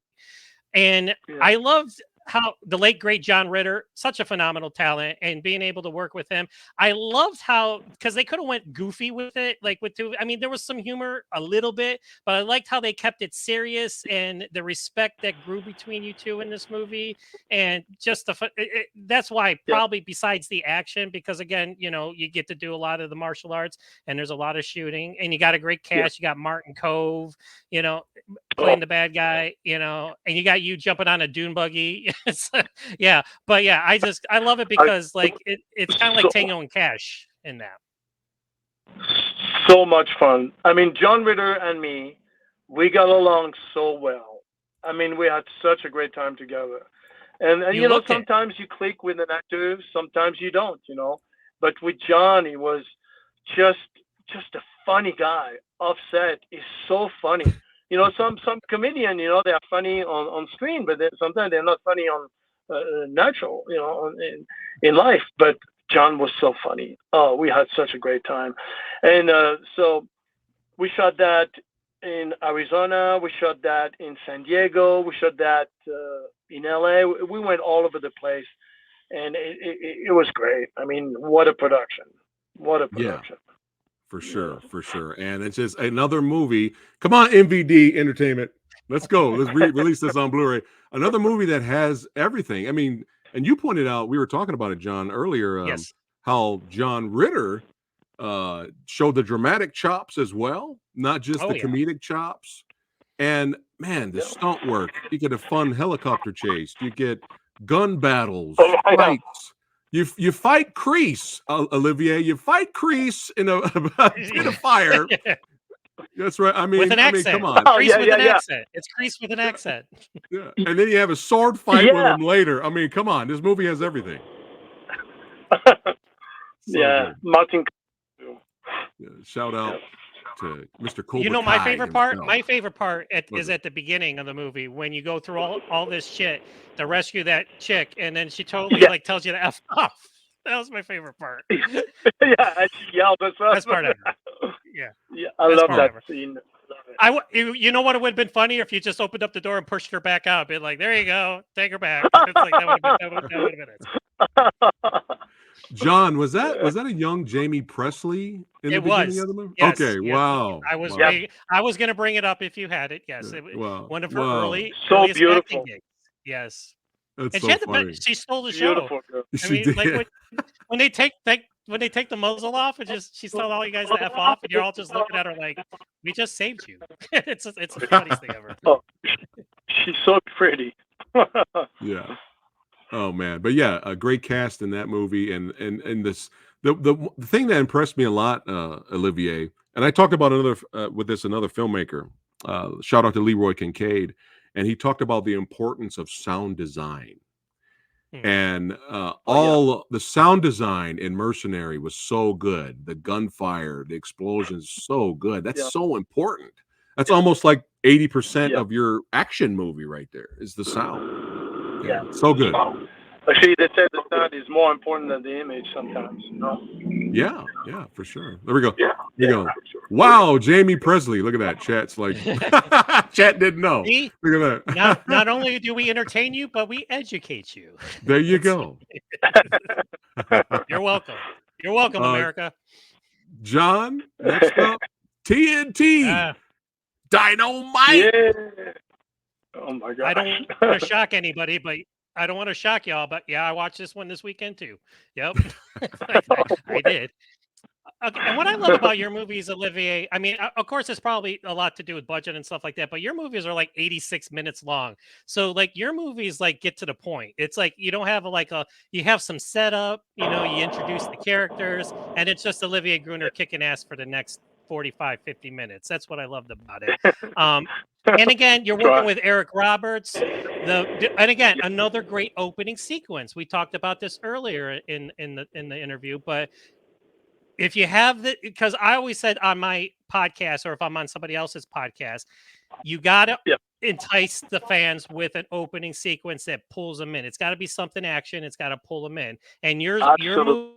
And Yeah. I loved how the late great John Ritter, such a phenomenal talent, and being able to work with him. I loved how, because they could have went goofy with it, like with two. I mean, there was some humor a little bit, but I liked how they kept it serious and the respect that grew between you two in this movie. And just that's why probably besides the action, because again, you get to do a lot of the martial arts and there's a lot of shooting, and you got a great cast. You got Martin Cove, playing the bad guy, and you got you jumping on a dune buggy. Yeah, but yeah, I love it because like it's kind of like Tango and Cash in that. So much fun. I mean, John Ritter and me, we got along so well. I mean, we had such a great time together. And sometimes you click with an actor, sometimes you don't, But with John, he was just a funny guy. Offset is so funny. Some comedian, they are funny on screen, but sometimes they're not funny on natural, in life. But John was so funny. Oh, we had such a great time. And so we shot that in Arizona. We shot that in San Diego. We shot that in LA. We went all over the place. And it was great. I mean, what a production. What a production. Yeah. For sure. And it's just another movie. Come on, MVD Entertainment. Let's go. Let's release this on Blu-ray. Another movie that has everything. I mean, and you pointed out, we were talking about it, John, earlier, yes. how John Ritter showed the dramatic chops as well, not just the comedic chops. And man, the stunt work. You get a fun helicopter chase. You get gun battles, fights. You fight Kreese, Olivier. You fight Kreese in a pit of fire. That's right. I mean, with an accent. Come on. Kreese with an accent. It's Kreese with an accent. Yeah. And then you have a sword fight with him later. I mean, come on. This movie has everything. Good. Martin. Yeah, shout out to Mr. Cobra my Kai favorite part. himself. My favorite part is at the beginning of the movie when you go through all this shit to rescue that chick, and then she totally like tells you to F off. That was my favorite part. And she yelled us up. Best part ever. Yeah, I love that scene. You know what? It would have been funnier if you just opened up the door and pushed her back out. Be like, there you go, take her back. It's like that would have been it. John, was that a young Jamie Presley in the beginning of the movie? Yes, okay, yes. wow. I was going to bring it up if you had it. Yes, one of her earliest acting gigs. Yes, that's and so funny. she stole the show. She I mean, did. like when they take the muzzle off, and she told all you guys to F off, and you're all just looking at her like, we just saved you. It's the funniest thing ever. Oh, she's so pretty. Yeah. Oh man, but yeah, a great cast in that movie, and this the thing that impressed me a lot, Olivier, and I talked about another filmmaker. Shout out to Leroy Kincaid, and he talked about the importance of sound design, and all the sound design in Mercenary was so good. The gunfire, the explosions, so good. That's so important. That's almost like 80% of your action movie right there is the sound. Yeah, so good. Actually, they said the sound is more important than the image sometimes. Yeah, for sure. There we go. Here we go. Wow, Jamie Presley. Look at that. Chat's like, chat didn't know. See? Look at that. Not only do we entertain you, but we educate you. There you go. You're welcome. You're welcome, America. John, next up, TNT. Dynamite. Yeah. Oh my god. I don't want to shock anybody, but I don't want to shock y'all. But yeah, I watched this one this weekend too. Yep, I did. Okay, and what I love about your movies, Olivier, I mean, of course, it's probably a lot to do with budget and stuff like that, but your movies are like 86 minutes long. So like your movies like get to the point. It's like you don't have you have some setup, you introduce the characters, and it's just Olivier Gruner kicking ass for the next 45, 50 minutes. That's what I loved about it. And again, you're working with Eric Roberts. And again, another great opening sequence. We talked about this earlier in the interview, but if you have because I always said on my podcast, or if I'm on somebody else's podcast, you got to entice the fans with an opening sequence that pulls them in. It's got to be something action. It's got to pull them in. And your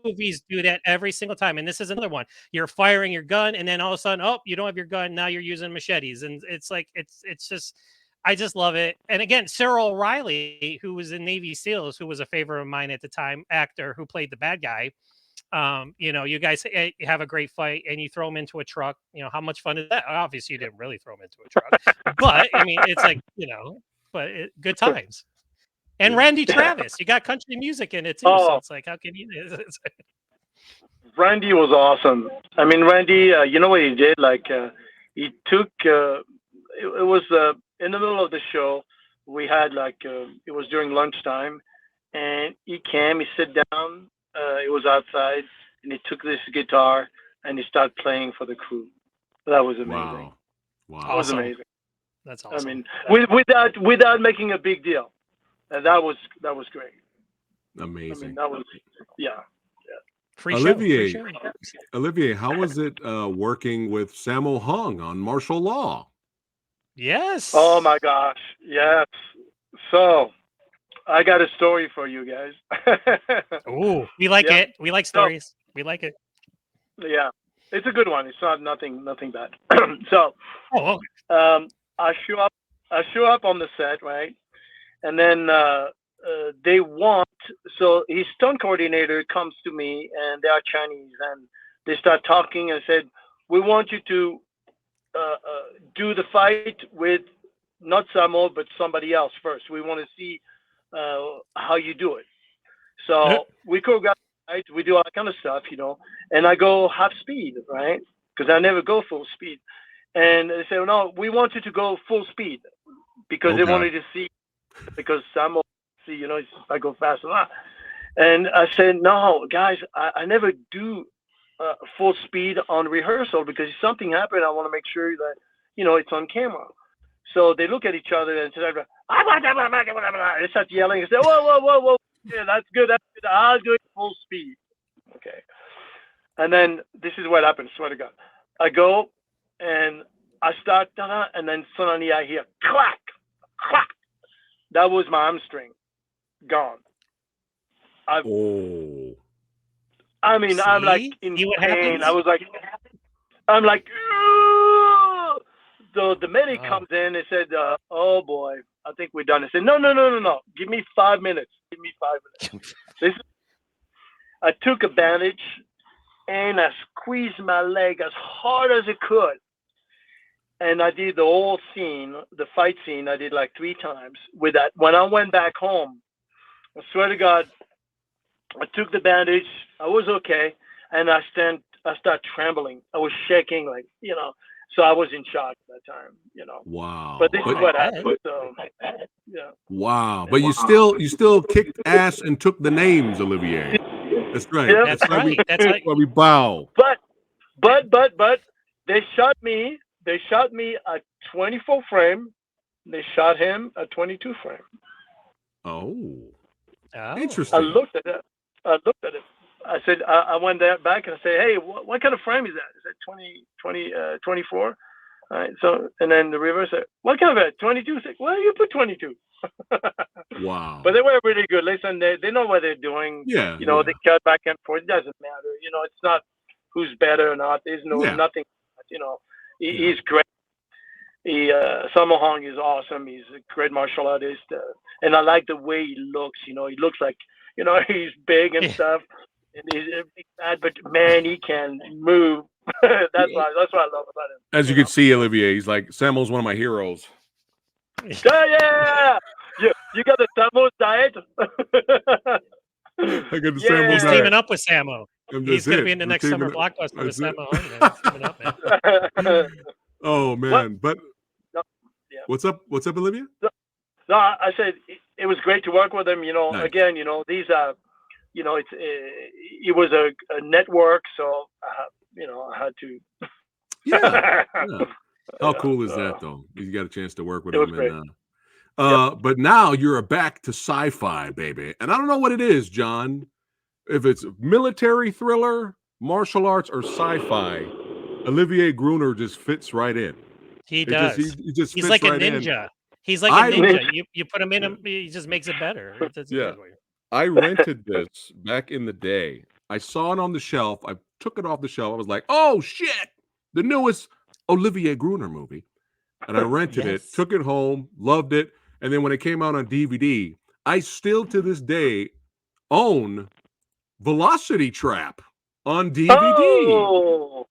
movies do that every single time. And this is another one. You're firing your gun, and then all of a sudden, oh, you don't have your gun. Now you're using machetes. And it's like, it's just, I just love it. And again, Sarah O'Reilly, who was in Navy SEALs, who was a favorite of mine at the time, actor who played the bad guy. You guys have a great fight and you throw him into a truck. How much fun is that? Obviously, you didn't really throw him into a truck, but I mean, it's like, good times. And Randy Travis, you got country music in it too. So it's like, how can you? Randy was awesome. I mean, Randy, you know what he did? Like, he took, it was in the middle of the show. We had it was during lunchtime, and he came, he sat down. It was outside, and he took this guitar and he started playing for the crew. That was amazing. Wow, that was amazing. That's awesome. I mean, without making a big deal, and that was great. Amazing. I mean, that was Free Olivier, show. Olivier, how was it working with Sammo Hung on Martial Law? Yes. Oh my gosh, yes. So, I got a story for you guys. Oh, we like it. We like stories. We like it. Yeah, it's a good one. It's not nothing bad. So, I show up on the set, right? And then they want, so his stunt coordinator comes to me, and they are Chinese, and they start talking and said, we want you to do the fight with not Sammo, but somebody else first. We want to see how you do it. So we choreograph, right? We do all that kind of stuff, and I go half speed, right? Because I never go full speed. And they say, no, we want you to go full speed because they wanted to see, because Sammo, I go fast a lot. And I said, no, guys, I never do full speed on rehearsal because if something happened, I want to make sure that, it's on camera. So they look at each other and say, they start yelling and say, whoa. Yeah, that's good. I'll do it full speed. Okay. And then this is what happens, swear to God. I go and I start, and then suddenly I hear clack. That was my hamstring. Gone. I mean, see? I'm like in pain. I'm like, so the medic comes in and said, oh boy, I think we're done. I said, no. Give me 5 minutes. I took a bandage and I squeezed my leg as hard as I could. And I did the whole scene, the fight scene, I did like 3 times with that. When I went back home, I swear to God, I took the bandage. I was okay. And I started trembling. I was shaking, so I was in shock at that time, Wow. But this is what happened. So, yeah. Wow. But you still kicked ass and took the names, Olivier. That's right. Yep. That's right. That's right. Why we bow. But they shot me at 24 frame. They shot him at 22 frame. Oh. Oh. Interesting. I looked at it. I said, I went back and I said, hey, what kind of frame is that? Is that 24? All right. So, and then the reverse said, what kind of a 22? Well, you put 22. Wow. But they were really good. Listen, they know what they're doing. Yeah. You know, Yeah. they cut back and forth. It doesn't matter. You know, it's not who's better or not. There's no Yeah. nothing. You know, Yeah. he's great. Sammo Hung is awesome. He's a great martial artist, and I like the way he looks. You know, he looks like he's big and Yeah. stuff. And he's a big bad, but man, he can move. that's what I love about him. As you can see, Olivier, he's like, Samuel's one of my heroes. Yeah. You got the Sammo diet. I got the Yeah. Samuel He's diet. teaming up with Sammo. And He's that's going to it. be in the We're next teaming summer up. blockbuster with That's it. Sammo. He's teaming up, man. Oh man, but No, yeah. what's up, Olivia? No, I said it was great to work with him. You know, Nice. again, these it's it was a network, so I had to. Yeah. How cool is that, though? You got a chance to work with It was him, great. and but now you're back to sci-fi, baby, and I don't know what it is, John. If it's military thriller, martial arts, or sci-fi, Olivier Gruner just fits right in. He It does. he just He's fits like a right in. ninja. He's like I- a ninja. You put him in him, he just makes it better. It's Yeah. good way. I rented this back in the day. I saw it on the shelf. I took it off the shelf. I was like, "Oh shit, the newest Olivier Gruner movie," and I rented Yes. it, took it home, loved it, and then when it came out on DVD, I still to this day own Velocity Trap on DVD. Oh,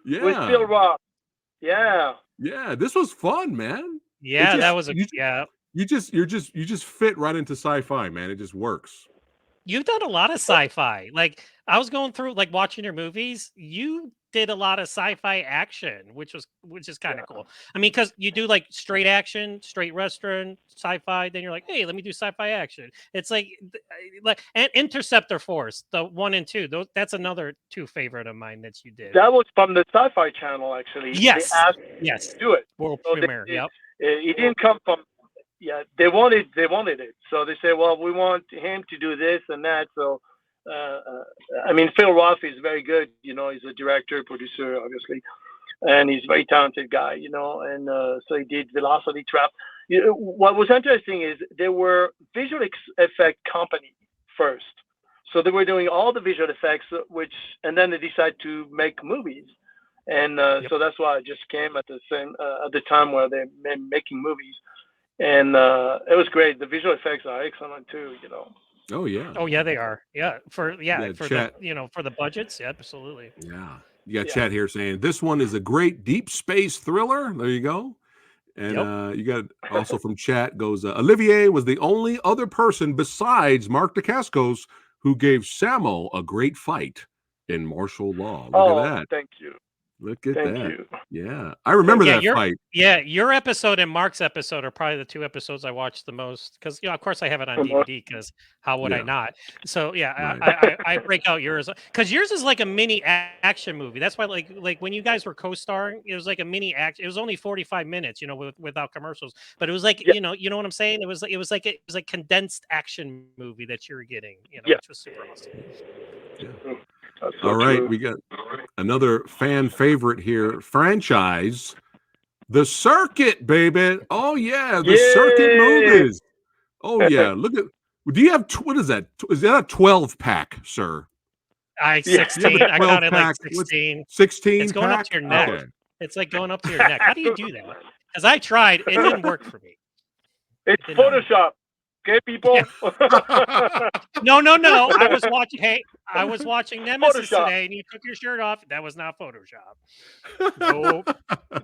with Phil Yeah, Roth. Yeah. yeah, this was fun, man. Yeah, just- that was you- yeah. You just fit right into sci-fi, man. It just works. You've done a lot of sci-fi. Like I was going through like watching your movies. You did a lot of sci-fi action, which is kind of cool. I mean, because you do like straight action, straight western, sci-fi. Then you're like, hey, let me do sci-fi action. It's like and Interceptor Force, the 1 and 2. That's another 2 favorite of mine that you did. That was from the Sci-Fi Channel, actually. Yes. They asked Yes. to do it. World So they premiere. did. Yep. It didn't come from. Yeah, they wanted it. So they said, well, we want him to do this and that. So, I mean, Phil Roth is very good. He's a director, producer, obviously, and he's a very talented guy. And so he did Velocity Trap. What was interesting is they were visual effect company first, so they were doing all the visual effects, and then they decided to make movies. And so that's why I just came at the time where they're making movies. And it was great. The visual effects are excellent too. Oh yeah. Oh yeah, they are. Yeah, for chat. for the budgets. Yeah, absolutely. Yeah. You got chat here saying this one is a great deep space thriller. There you go. And you got also from chat goes Olivier was the only other person besides Mark DeCascos who gave Sammo a great fight in martial law. Look at that. Thank you. Look at Thank that. you. Yeah. I remember that fight. Yeah, your episode and Mark's episode are probably the 2 episodes I watched the most because of course I have it on DVD because how would I not? So yeah, Right. I break out yours because yours is like a mini action movie. That's why like when you guys were co-starring, it was like a mini action. It was only 45 minutes, without commercials, but it was like you know what I'm saying. It was like condensed action movie that you were getting, which was super awesome. Yeah. That's so All right, true. we got another fan favorite here, franchise, The Circuit, baby. Oh yeah, The Circuit movies. Oh yeah, look at. Do you have what is that? Is that a 12-pack, sir? 16. I counted like 16. 16. It's going up to your neck. Okay. It's like going up to your neck. How do you do that? Because I tried, it didn't work for me. It's Photoshop. Okay, people. No. I was watching Nemesis today, and you took your shirt off. That was not Photoshop. Nope.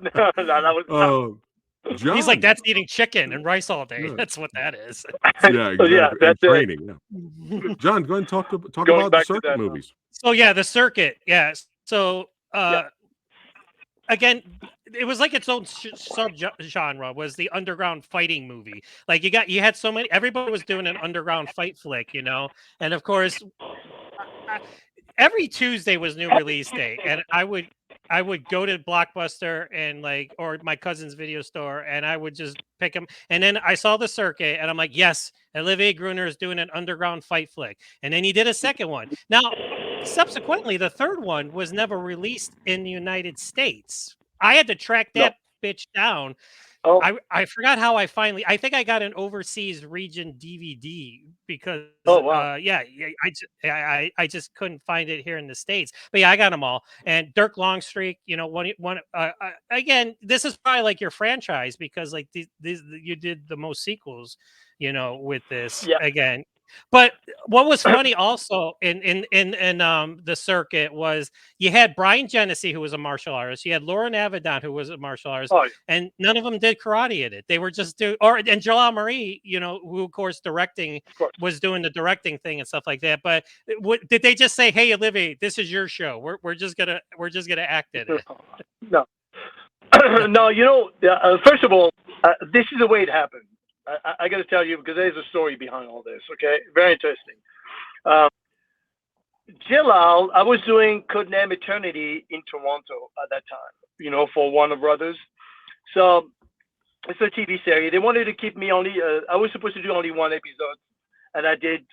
No, that was. John. He's like, that's eating chicken and rice all day. That's what that is. Yeah, exactly. Yeah, that's training. Yeah. John, go ahead and talk about the Circuit movies. So yeah, The Circuit. Yeah. So again, it was like its own sub-genre was the underground fighting movie. Like you had so many, everybody was doing an underground fight flick, and of course every Tuesday was new release day, and I would go to Blockbuster and or my cousin's video store, and I would just pick them. And then I saw The Circuit, and I'm like, yes, Olivier Gruner is doing an underground fight flick. And then he did a second one. Now, subsequently, the third one was never released in the United States. I had to track that bitch down. Oh, I forgot how I think I got an overseas region DVD because oh wow. I just couldn't find it here in the States. But yeah, I got them all. And Dirk Longstreak, again, this is probably like your franchise because like these you did the most sequels, with this Yeah. again. But what was funny also in the circuit was you had Brian Genesee, who was a martial artist. You had Lauren Avedon, who was a martial artist, Oh, and none of them did karate in it. They were just and Jalal Marie, who of course of course. was doing the directing thing and stuff like that. But did they just say, "Hey, Olivier, this is your show. We're just gonna act in it"? No. No, first of all, this is the way it happened. I got to tell you because there's a story behind all this. Okay, very interesting. Jalal, I was doing Codename Eternity in Toronto at that time. For Warner Brothers. So it's a TV series. They wanted to keep me only. I was supposed to do only one episode, and I did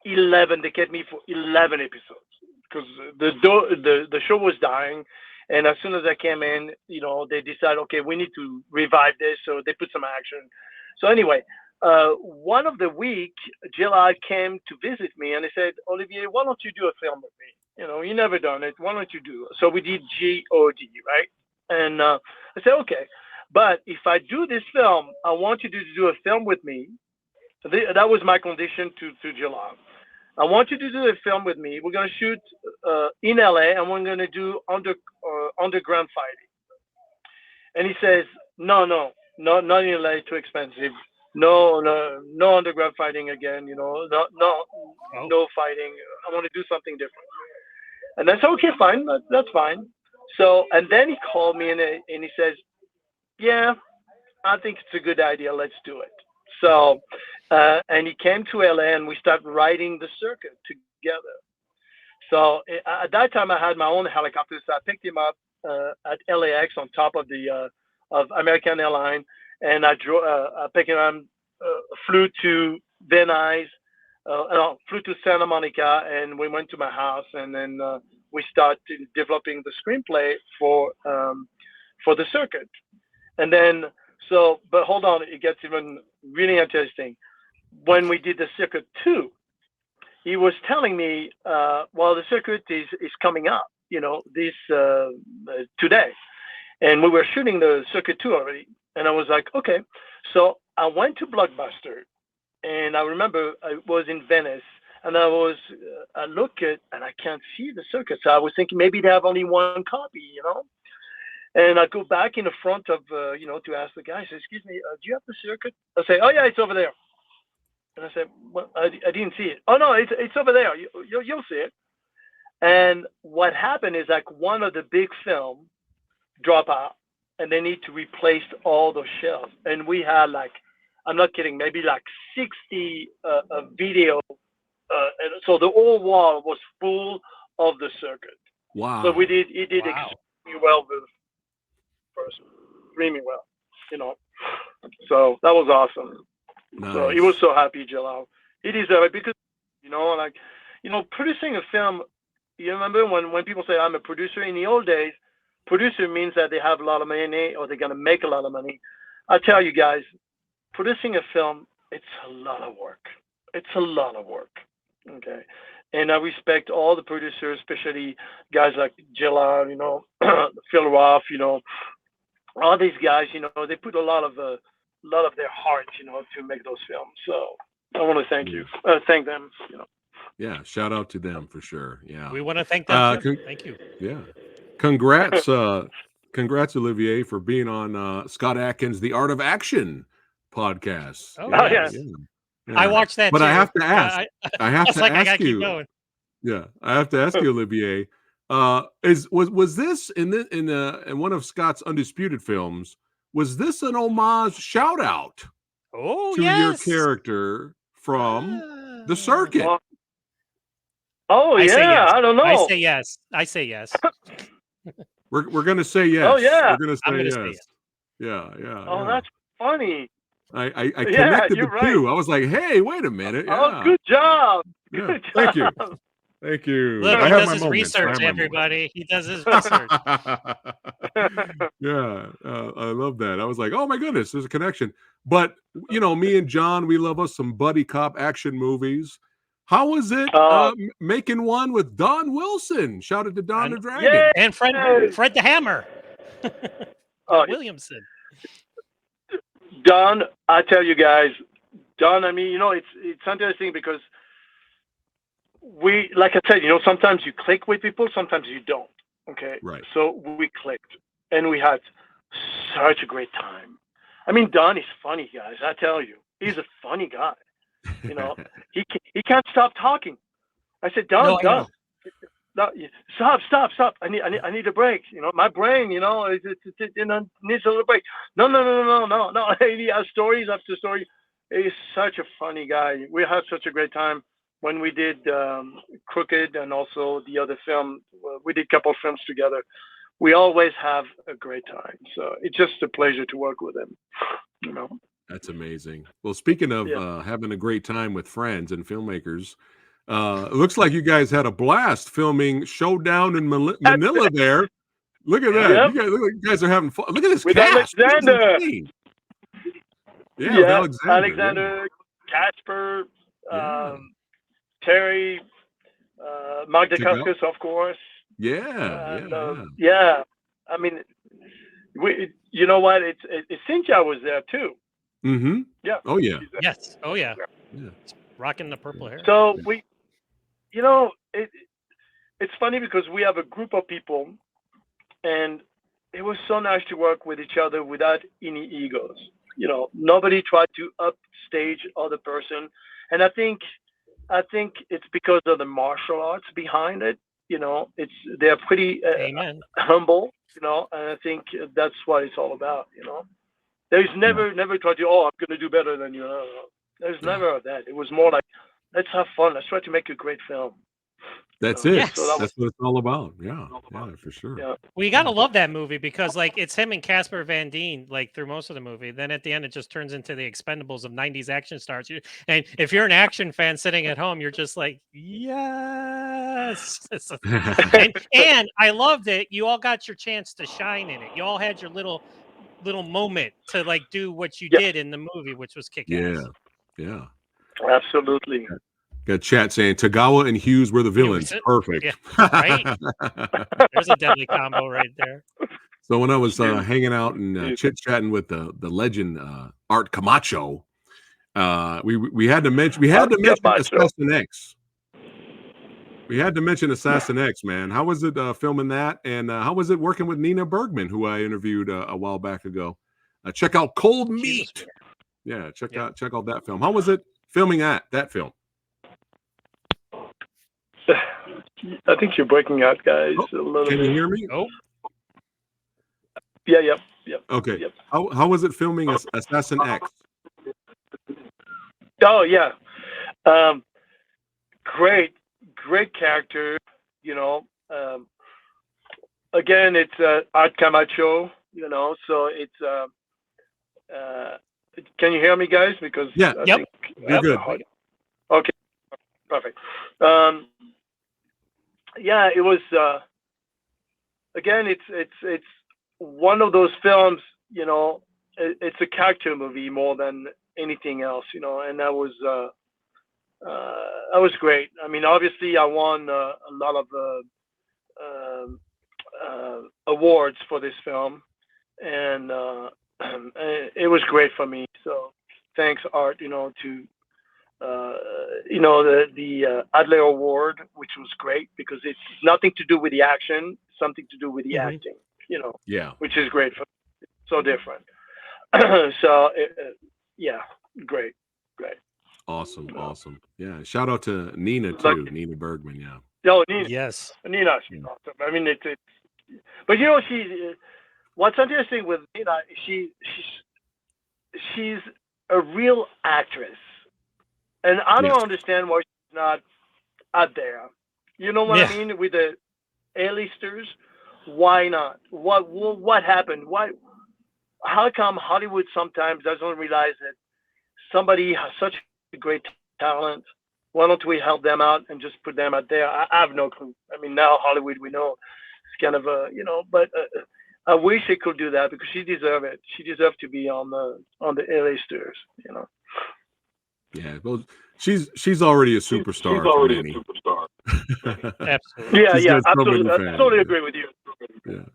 11. They kept me for 11 episodes because the show was dying. And as soon as I came in, they decided, okay, we need to revive this. So they put some action. So anyway, one of the week, Jalal came to visit me and he said, Olivier, why don't you do a film with me? You never done it. Why don't you do? So we did G.O.D., right? And I said, okay. But if I do this film, I want you to do a film with me. That was my condition to Jalal. I want you to do a film with me. We're going to shoot in LA and we're going to do underground fighting. And he says, no, not in LA, too expensive. No underground fighting again. No fighting. I want to do something different. And I said, okay, fine, that's fine. So, and then he called me and he says, yeah, I think it's a good idea. Let's do it. So, and he came to LA and we started riding the circuit together. So at that time I had my own helicopter, so I picked him up at LAX on top of the of American Airlines, and I picked him up, flew to Venice, flew to Santa Monica, and we went to my house, and then we started developing the screenplay for the circuit, and then. So, but hold on, it gets even really interesting. When we did the circuit 2, he was telling me, well, the circuit is coming up, this today. And we were shooting the circuit 2 already. And I was like, okay. So I went to Blockbuster. And I remember I was in Venice. And I look at, and I can't see the circuit. So I was thinking maybe they have only one copy, And I go back in the front of, to ask the guy, I say, excuse me, do you have the circuit? I say, oh, yeah, it's over there. And I said, well, I didn't see it. Oh, no, it's over there. You'll see it. And what happened is like one of the big film drop out and they need to replace all those shelves. And we had like, I'm not kidding, maybe like 60 video. And so the whole wall was full of the circuit. Wow. So he did extremely well with person, extremely well, So that was awesome. Nice. So he was so happy, Jalal. He deserved it because, producing a film. You remember when people say I'm a producer in the old days, producer means that they have a lot of money or they're gonna make a lot of money. I tell you guys, producing a film, it's a lot of work. It's a lot of work. Okay. And I respect all the producers, especially guys like Jalal, Phil Roth, all these guys, they put a lot of their heart, to make those films. So I want to thank them. Yeah, shout out to them for sure. Yeah, we want to thank them too. Thank you. Yeah, congrats, Olivier, for being on Scott Adkins' The Art of Action podcast. Oh, yes. Yeah. I watched that, but too. I have to ask. I have to ask you. Keep going. Yeah, I have to ask you, Olivier. Was this in one of Scott's undisputed films? Was this an homage shout out to your character from the circuit? Yes. I don't know. I say yes. We're gonna say yes. Oh yeah. We're gonna say yes. Yeah. Oh, that's funny. I connected the two. Right. I was like, hey, wait a minute. Yeah. Oh, good job. Yeah. Good Thank job. Thank you. Look, I he have does my his moments. I research, have my moments. everybody. He does his research. Yeah, I love that. I was like, oh my goodness, there's a connection. But you know, me and John, we love us some buddy cop action movies. How was it making one with Don Wilson? Shout out to Don the Dragon. Yeah. And Fred the Hammer. Williamson. Don, I tell you guys, Don, I mean, you know, it's interesting because we, like I said, you know, sometimes you click with people, sometimes you don't. Okay. Right. So we clicked and we had such a great time. I mean, Don is funny, guys. I tell you, he's a funny guy. You know, he can't stop talking. I said, Don, no, stop. I need a break. You know, my brain, you know, it needs a little break. No. He has stories after stories. He's such a funny guy. We had such a great time when we did Crooked and also the other film. We did a couple of films together. We always have a great time. So it's just a pleasure to work with him. You know. That's amazing. Well, speaking of having a great time with friends and filmmakers, it looks like you guys had a blast filming Showdown in Manila there. Look at that. Yep. You guys are having fun. Look at this With cast. Alexander. Yeah, with Alexander, Casper, Terry, Mark Dacascos, of course. Yeah. I mean, you know what? It's Cynthia was there too. Mm-hmm. Yeah. Oh yeah. Yes. Oh yeah. Rocking the purple hair. So we, you know, it's funny because we have a group of people, and it was so nice to work with each other without any egos. You know, nobody tried to upstage other person, and I think it's because of the martial arts behind it. You know, they're pretty humble. You know, and I think that's what it's all about. You know, there's never tried to I'm going to do better than you. No. There's never that. It was more like, let's have fun. Let's try to make a great film. That's it. Yes. So that's what it's all about. Yeah, for sure. Yeah. Well, you gotta love that movie because like it's him and Casper Van Dien like through most of the movie. Then at the end, it just turns into the Expendables of '90s action stars. And if you're an action fan sitting at home, you're just like, yes. and I loved it. You all got your chance to shine in it. You all had your little moment to like do what you did in the movie, which was kick ass. Yeah. Absolutely. Got chat saying Tagawa and Hughes were the villains. Perfect. Yeah, right? There's a deadly combo right there. So when I was hanging out and chit-chatting with the legend Art Camacho, we had to mention Assassin X. We had to mention Assassin X, man. How was it filming that? And how was it working with Nina Bergman, who I interviewed a while back ago? Check out Cold Meat. Yeah, check out that film. How was it filming that film? I think you're breaking out, guys. A little can bit. You hear me? Oh. Yeah. Yep. Okay. Yep. How was it filming Assassin X? Oh yeah. Great character. You know. Again, it's Art Camacho. You know, so it's. Can you hear me, guys? Because you're good. Okay. Perfect. Yeah, it was. Again, it's one of those films. You know, it's a character movie more than anything else. You know, and that was great. I mean, obviously, I won a lot of awards for this film, and it was great for me. So, thanks, Art. You know, to the Adler Award, which was great because it's nothing to do with the action, something to do with the acting, you know, which is great. So different. So, great. Awesome. Yeah. Shout out to Nina too, Nina Bergman. Yeah. Oh, Nina. Yes. Nina. She's awesome. I mean, it's but you know, what's interesting with Nina, she's a real actress. And I don't understand why she's not out there. You know what I mean? With the A-listers, why not? What happened? How come Hollywood sometimes doesn't realize that somebody has such a great talent Why don't we help them out and just put them out there? I have no clue. I mean, now Hollywood, we know it's kind of a, but I wish they could do that because she deserves it. She deserves to be on the A-listers, Yeah, well, she's already a superstar. She's already a Manny. superstar. Absolutely. Yeah, She's got so absolutely. many I fans. totally agree with you. Yeah.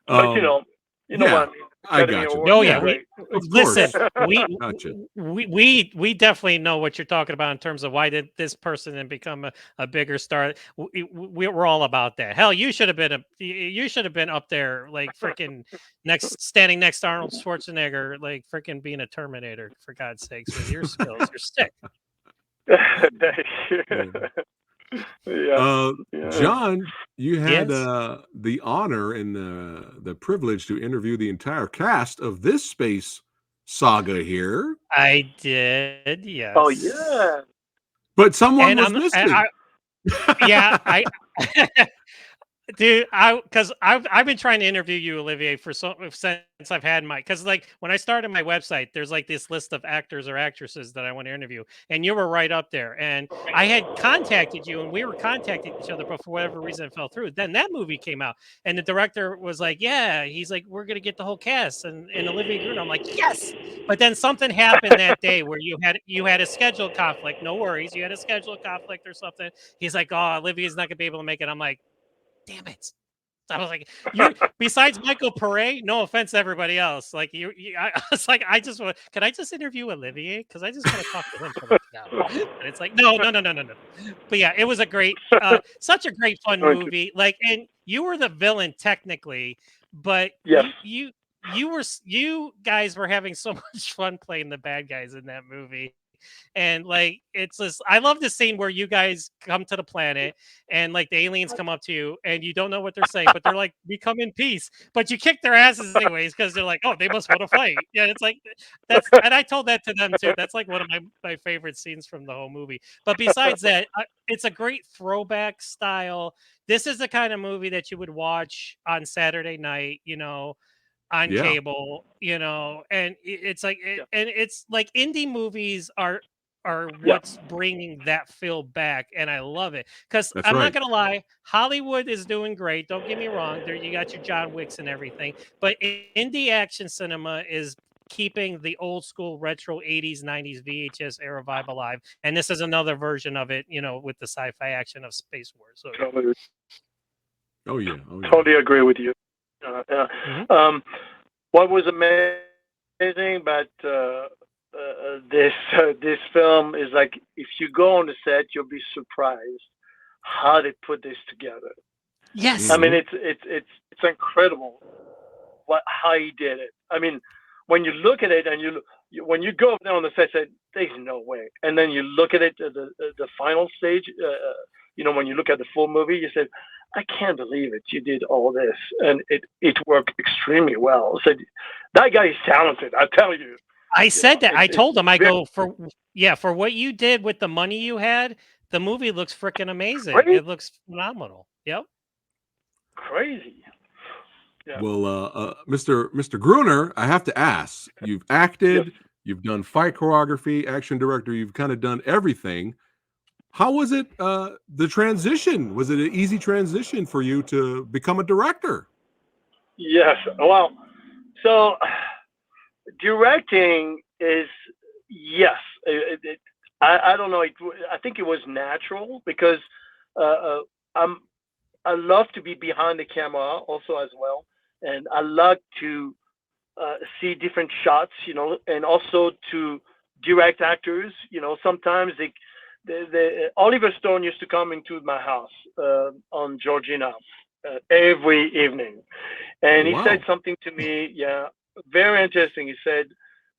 But you know yeah, what I mean. I Academy got you. Awards Oh is yeah, great. listen, Gotcha. we definitely know what you're talking about in terms of why did this person then become a bigger star. We're all about that. Hell, you should have been up there like freaking standing next to Arnold Schwarzenegger, like freaking being a Terminator, for God's sakes, with your skills. You're sick. Yeah. John, you had Yes. the honor and the privilege to interview the entire cast of this space saga here, I did, yes. Oh yeah. but someone And was missing. yeah, dude, because I've been trying to interview you, Olivier, since I've had because like when I started my website, there's like this list of actors or actresses that I want to interview, and you were right up there. And I had contacted you, and we were contacting each other, but for whatever reason, it fell through. Then that movie came out, and the director was like, "Yeah," he's like, "We're gonna get the whole cast," and Olivier Gruner. I'm like, "Yes!" But then something happened that day where you had a schedule conflict. No worries, you had a schedule conflict or something. He's like, "Oh, Olivier's not gonna be able to make it." I'm like, damn it. I was like, you besides Michael Pare, no offense to everybody else. Like I was like, can I just interview Olivier? Because I just want to talk to him for like an hour. And it's like, no. But yeah, it was a great, such a great fun movie. Like, and you were the villain technically, but Yes. you guys were having so much fun playing the bad guys in that movie. And like it's just I love the scene where you guys come to the planet and like the aliens come up to you and you don't know what they're saying, but they're like, "We come in peace," but you kick their asses anyways because they're like, "Oh, they must want to fight." Yeah, it's like and I told that to them too. That's like one of my favorite scenes from the whole movie. But besides that, it's a great throwback style. This is the kind of movie that you would watch on Saturday night, on Yeah. cable, and it's like and it's like indie movies are Yeah. what's bringing that feel back, and I love it because That's I'm not right. gonna lie, Hollywood is doing great. Don't get me wrong, there you got your John Wicks and everything, but indie action cinema is keeping the old school retro 80s 90s VHS era vibe alive, and this is another version of it, with the sci-fi action of Space Wars. So Totally, Oh yeah. totally agree with you. Mhm. What was amazing about this film is like if you go on the set, you'll be surprised how they put this together. Yes. I mean, it's incredible how he did it. I mean, when you look at it and when you go there on the set, say, there's no way. And then you look at it at the final stage. When you look at the full movie, you say, I can't believe it. You did all this, and it worked extremely well. So that guy is talented. I tell you. I said that. I told him, I very go, for what you did with the money you had, the movie looks freaking amazing. crazy. It looks phenomenal. Yep. Crazy. Yeah. Well, Mr. Gruner, I have to ask. You've acted, Yes. you've done fight choreography, action director. You've kind of done everything. How was it? The transition, was it an easy transition for you to become a director? Yes. Well, so directing is yes. I don't know. I think it was natural because I love to be behind the camera also as well, and I love to see different shots, and also to direct actors. Sometimes Oliver Stone used to come into my house on Georgina every evening, and he said something to me, very interesting. He said,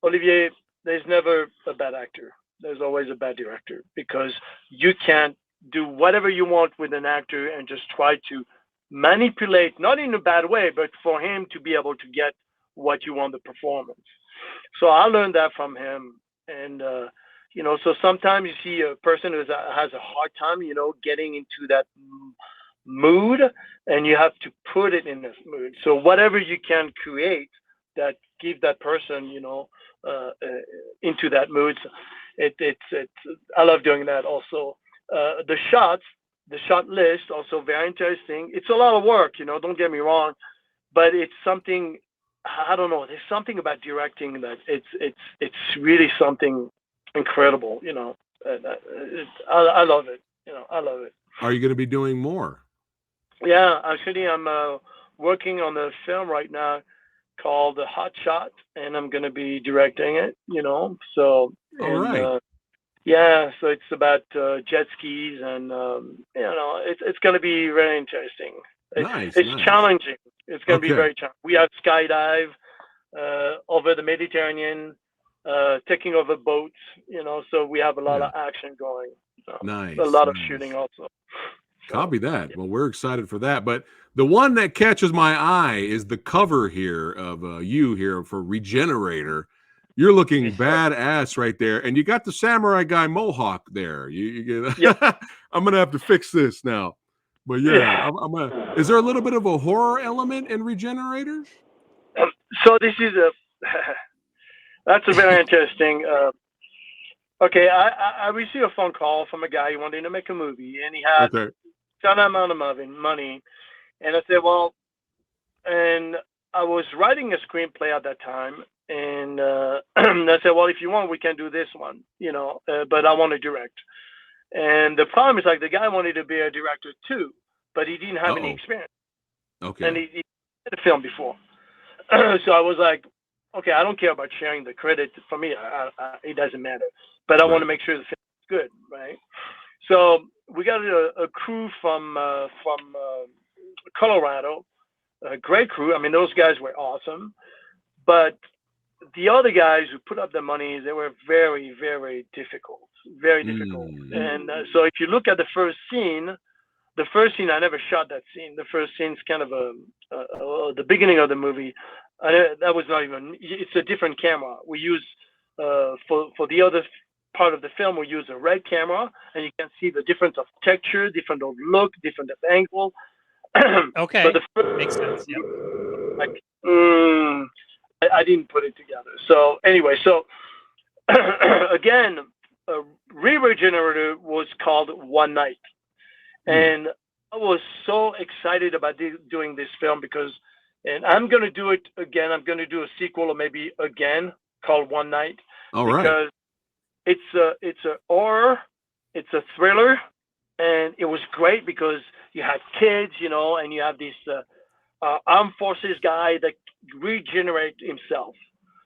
Olivier, there's never a bad actor. There's always a bad director because you can't do whatever you want with an actor and just try to manipulate, not in a bad way, but for him to be able to get what you want the performance. So I learned that from him. And, so sometimes you see a person who has a hard time, getting into that mood, and you have to put it in this mood. So whatever you can create that give that person, into that mood, it's I love doing that also. The shots, the shot list, also very interesting. It's a lot of work, don't get me wrong, but it's something, I don't know. There's something about directing that it's really something incredible. I love it. I love it. Are you going to be doing more? Yeah, actually, I'm working on a film right now called Hot Shot, and I'm gonna be directing it. So All and right. yeah, so it's about jet skis, and it's gonna be very interesting. Nice, It's nice. challenging. It's gonna be Okay. very challenging. We have skydive over the Mediterranean, taking over boats. So we have a lot Yeah. of action going. Nice. A lot of Nice. shooting also. Copy that. Well, we're excited for that. But the one that catches my eye is the cover here of you here for Regenerator. You're looking badass right there, and you got the samurai guy mohawk there. Yep. I'm gonna have to fix this now. But yeah, I'm gonna. Is there a little bit of a horror element in Regenerator? So this is that's a very interesting. Okay, I received a phone call from a guy who wanted to make a movie, and he had Okay. some amount of money, and I said, well, and I was writing a screenplay at that time, and I said, well, if you want, we can do this one, but I want to direct. And the problem is, like, the guy wanted to be a director too, but he didn't have any experience, and Okay. he did a film before. So I was like, okay, I don't care about sharing the credit. For me, it doesn't matter, but I want to Right. make sure the film is good, right? So we got a crew from Colorado, a great crew. I mean, those guys were awesome, but the other guys who put up the money, they were very, very difficult, very difficult. And so if you look at the first scene, I never shot that scene. The first scene's kind of the beginning of the movie. That was not even. It's a different camera. We use for the other part of the film. We use a red camera, and you can see the difference of texture, different of look, different of angle. Okay, But the first, makes sense. Yep. like, I didn't put it together. So anyway, so again, Regenerator was called One Night. And I was so excited about doing this film because, and I'm going to do it again. I'm going to do a sequel or maybe again called One Night. All right. Because it's a horror, it's a thriller, and it was great because you have kids, and you have this armed forces guy that regenerates himself.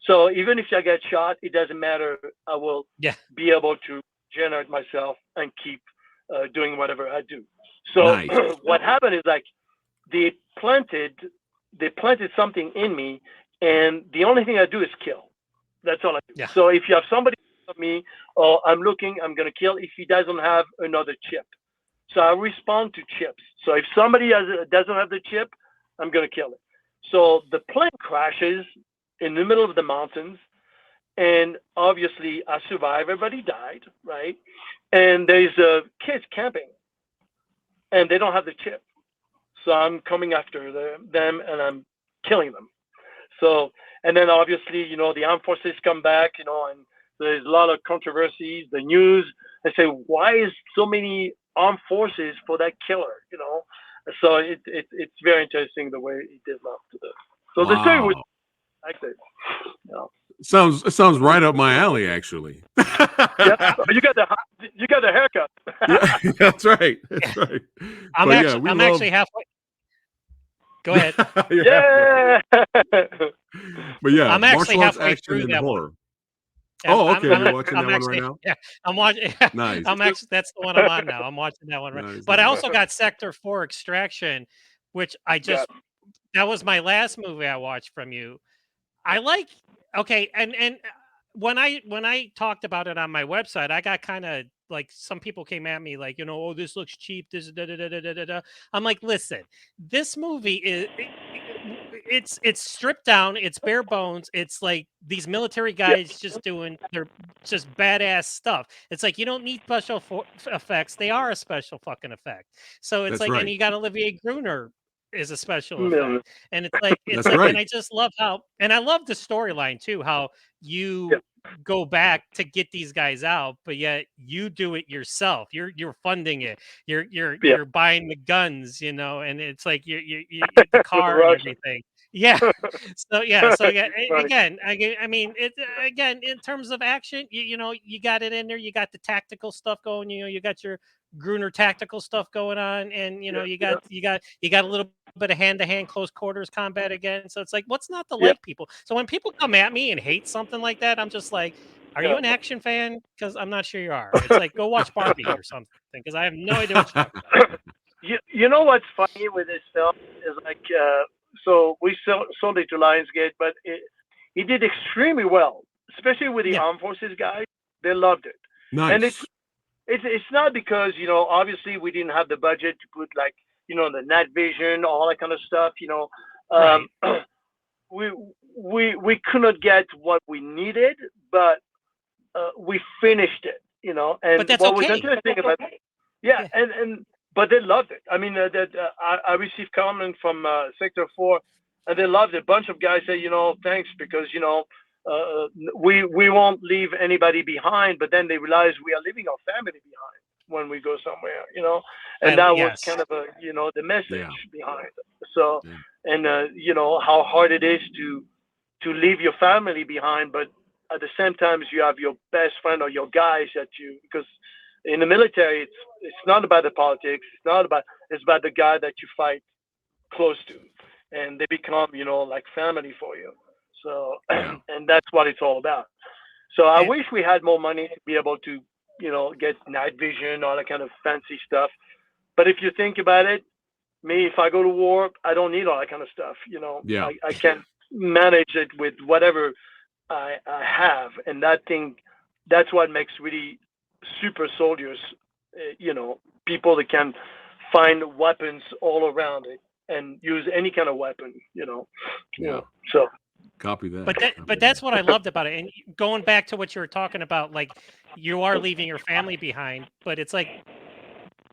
So even if I get shot, it doesn't matter. I will be able to generate myself and keep doing whatever I do. So Nice. what happened is, like, they planted something in me, and the only thing I do is kill. That's all I do. Yeah. So if you have somebody of me, or I'm looking, I'm gonna kill if he doesn't have another chip. So I respond to chips. So if somebody doesn't have the chip, I'm gonna kill it. So the plane crashes in the middle of the mountains, and obviously I survived. Everybody died, right? And there's kids camping, and they don't have the chip. So I'm coming after them, and I'm killing them. So, and then obviously, the armed forces come back, and there's a lot of controversies. The news, they say, why is so many armed forces for that killer? So it's very interesting the way he developed it. So the story was like this. Sounds right up my alley, actually. Yeah, you got the haircut. Yeah, that's right. That's right. I'm actually halfway. Go ahead. Yeah. But yeah, I'm actually martial arts, halfway action, through and that horror. one. Oh, okay. You're watching that one right now? Yeah, I'm watching. Nice. That's the one I'm on now. I'm watching that one. Nice, But I nice. also got Sector 4 Extraction, which that was my last movie I watched from you. And when I talked about it on my website, I got kind of like, some people came at me like, oh, this looks cheap. This da da da da da da. I'm like, listen, this movie is it's stripped down. It's bare bones. It's like these military guys just doing their just badass stuff. It's like, you don't need special effects. They are a special fucking effect. So it's That's like, right. and you got Olivier Gruner is a special million. effect. And it's like That's and right. I just love how, and I love the storyline too, how you go back to get these guys out, but yet you do it yourself. You're funding it. You're buying the guns, you know, and it's like you the car and everything. Yeah. So yeah, Right. I mean, it again in terms of action, you know, you got it in there. You got the tactical stuff going. You know, you got your Gruner tactical stuff going on, and you know, you got a little bit of hand-to-hand close quarters combat again. So it's like, what's not to like people? So when people come at me and hate something like that, I'm just like, are you an action fan? Because I'm not sure you are. It's like, go watch Barbie or something, because I have no idea what you're talking about. You know what's funny with this film is like, so we sold it to Lionsgate, but he did extremely well, especially with the armed forces guys. They loved it. Nice. And it's not because, you know, obviously we didn't have the budget to put, like, you know, the night vision, all that kind of stuff, you know. We could not get what we needed, but we finished it, you know. And but that's what was okay. interesting about and but they loved it. I mean, I received comment from Sector 4, and they loved it. A bunch of guys say, you know, thanks, because, you know, we won't leave anybody behind, but then they realize we are leaving our family behind when we go somewhere, you know. And that was kind of a, you know, the message behind it. So, and you know, how hard it is to leave your family behind, but at the same time you have your best friend or your guys that you, because in the military it's not about the politics, it's about the guy that you fight close to, and they become, you know, like family for you. So and that's what it's all about. So I wish we had more money to be able to, you know, get night vision, all that kind of fancy stuff. But if you think about it, me, if I go to war, I don't need all that kind of stuff, you know. I can manage it with whatever I have, and that's what makes really super soldiers, you know, people that can find weapons all around it and use any kind of weapon, you know. So copy that. But that's what I loved about it. And going back to what you were talking about, like, you are leaving your family behind, but it's like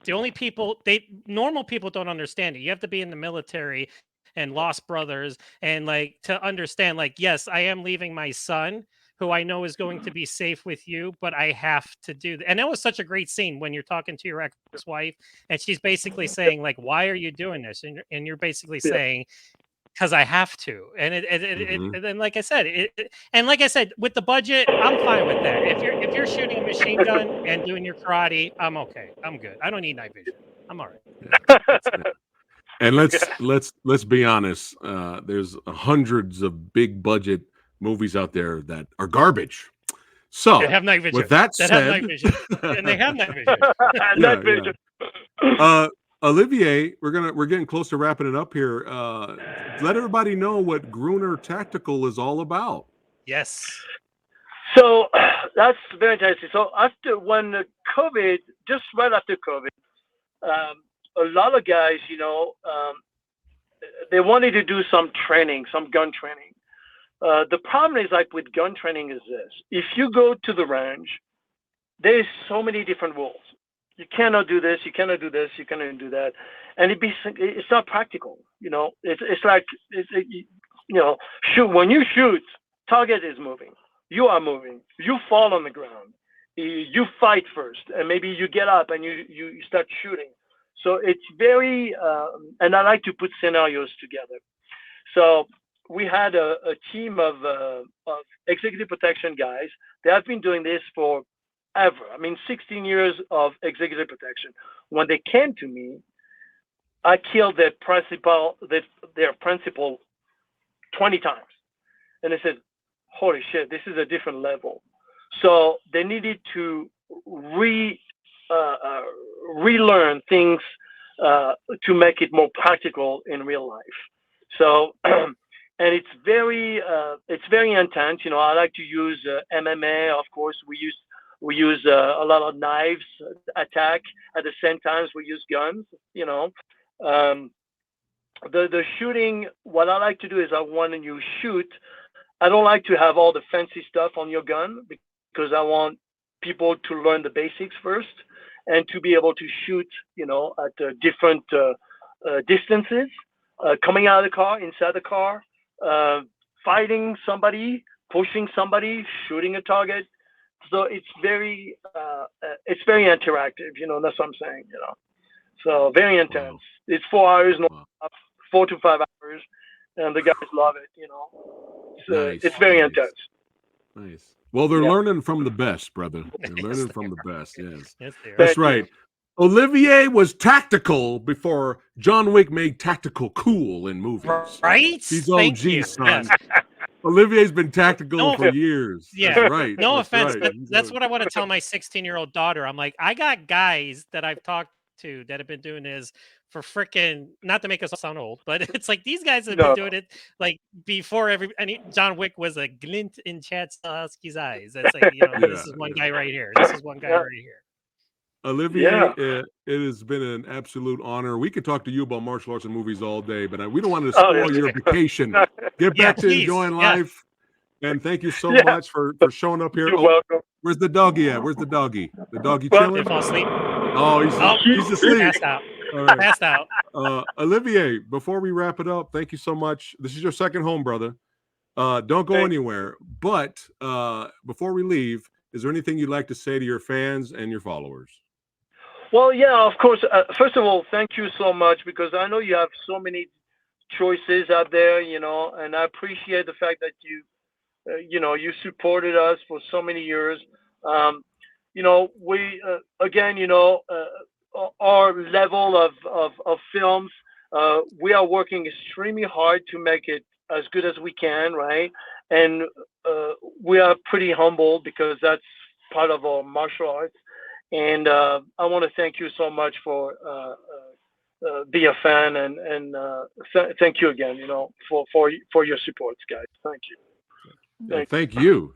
the only people normal people don't understand it. You have to be in the military and lost brothers, and like to understand, like, yes, I am leaving my son, who I know is going to be safe with you, but I have to do that. And that was such a great scene when you're talking to your ex-wife, and she's basically saying, like, why are you doing this? And you're basically saying, because I have to. And and then, like I said, and like I said, with the budget, I'm fine with that. If you're shooting a machine gun and doing your karate, I'm okay. I'm good. I don't need night vision. I'm all right. And let's be honest. There's hundreds of big budget movies out there that are garbage. So they have night vision. With that said, have night vision. And they have night vision. Night vision. Olivier, we're getting close to wrapping it up here. Let everybody know what Gruner Tactical is all about. Yes. So that's very interesting. So when COVID, just right after COVID, a lot of guys, you know, they wanted to do some training, some gun training. The problem is, like, with gun training is this: if you go to the range, there's so many different rules. You cannot do this, you cannot do this, you cannot do that, and it's not practical. You know, it's like you know, when you shoot, target is moving, you are moving, you fall on the ground, you fight first, and maybe you get up and you start shooting. So it's very, and I like to put scenarios together. So we had a team of executive protection guys. They have been doing this for ever. I mean, 16 years of executive protection. When they came to me, I killed their principal 20 times. And they said, holy shit, this is a different level. So they needed to relearn things to make it more practical in real life. So, and it's very intense. You know, I like to use MMA. Of course, we use a lot of knives attack. At the same time, we use guns. You know, the shooting. What I like to do is, when you shoot, I don't like to have all the fancy stuff on your gun, because I want people to learn the basics first and to be able to shoot, you know, at different distances. coming out of the car, inside the car, fighting somebody, pushing somebody, shooting a target. So it's very interactive. That's what I'm saying. So very intense. Wow. It's 4 hours, no, Wow. 4 to 5 hours, and the guys love it. Nice. It's very Nice. intense. Nice. Well, they're Yeah. learning from the best, brother. They're Yes, learning they from the are. best. Yes. Yes, they are. That's Thank you. right. Olivier was tactical before John Wick made tactical cool in movies. Right? He's Thank OG, you. son. Yes. Olivier's been tactical No, for years. yeah. That's right. No That's offense, right. but He's that's OG. what I want to tell my 16-year-old daughter. I'm like, I got guys that I've talked to that have been doing this for freaking, not to make us sound old, but it's like these guys have been No. doing it like before John Wick was a glint in Chad Stahelski's eyes. It's like, this is one guy right here. This is one guy Yeah. right here. Olivier, it has been an absolute honor. We could talk to you about martial arts and movies all day, but we don't want to Oh, spoil yeah. your vacation. Get Yeah, back to please. enjoying Yeah. life. And thank you so Yeah. much for showing up here. You're Oh, welcome. where's the doggy at? Where's the doggy? The doggy Well, They chilling? fall asleep. Oh, Oh, he's asleep. passed out. All right. Passed out. Olivier, before we wrap it up, thank you so much. This is your second home, brother. Don't go Thank you. anywhere. But before we leave, is there anything you'd like to say to your fans and your followers? Well, yeah, of course. First of all, thank you so much, because I know you have so many choices out there, and I appreciate the fact that you supported us for so many years. We again, our level of films, we are working extremely hard to make it as good as we can, right? And we are pretty humble, because that's part of our martial arts. And I want to thank you so much for be a fan, and thank you again, for your support, guys. Thank you.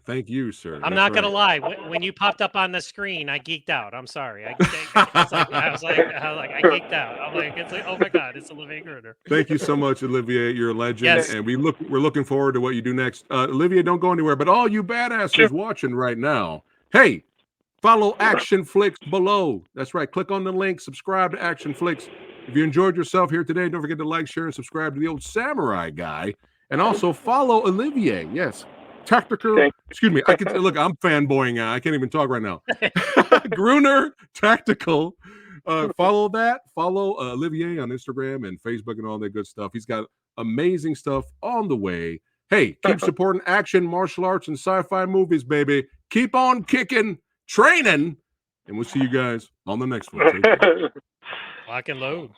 Thank you, sir. I'm That's not gonna right. lie. When you popped up on the screen, I geeked out. I'm sorry. I geeked out. I'm like, it's like, oh my god, it's Olivier Gruner. Thank you so much, Olivier. You're a legend, Yes. and we're looking forward to what you do next. Olivier, don't go anywhere. But all you badasses Sure. watching right now, hey, follow ACTION-FLIX below. That's right. Click on the link. Subscribe to ACTION-FLIX. If you enjoyed yourself here today, don't forget to like, share, and subscribe to the old Samurai Guy, and also follow Olivier. Yes, tactical. Excuse me. Look. I'm fanboying. I can't even talk right now. Gruner Tactical. Follow that. Follow Olivier on Instagram and Facebook and all that good stuff. He's got amazing stuff on the way. Hey, keep supporting action, martial arts, and sci-fi movies, baby. Keep on kicking, training, and we'll see you guys on the next one. Take care. Lock and load.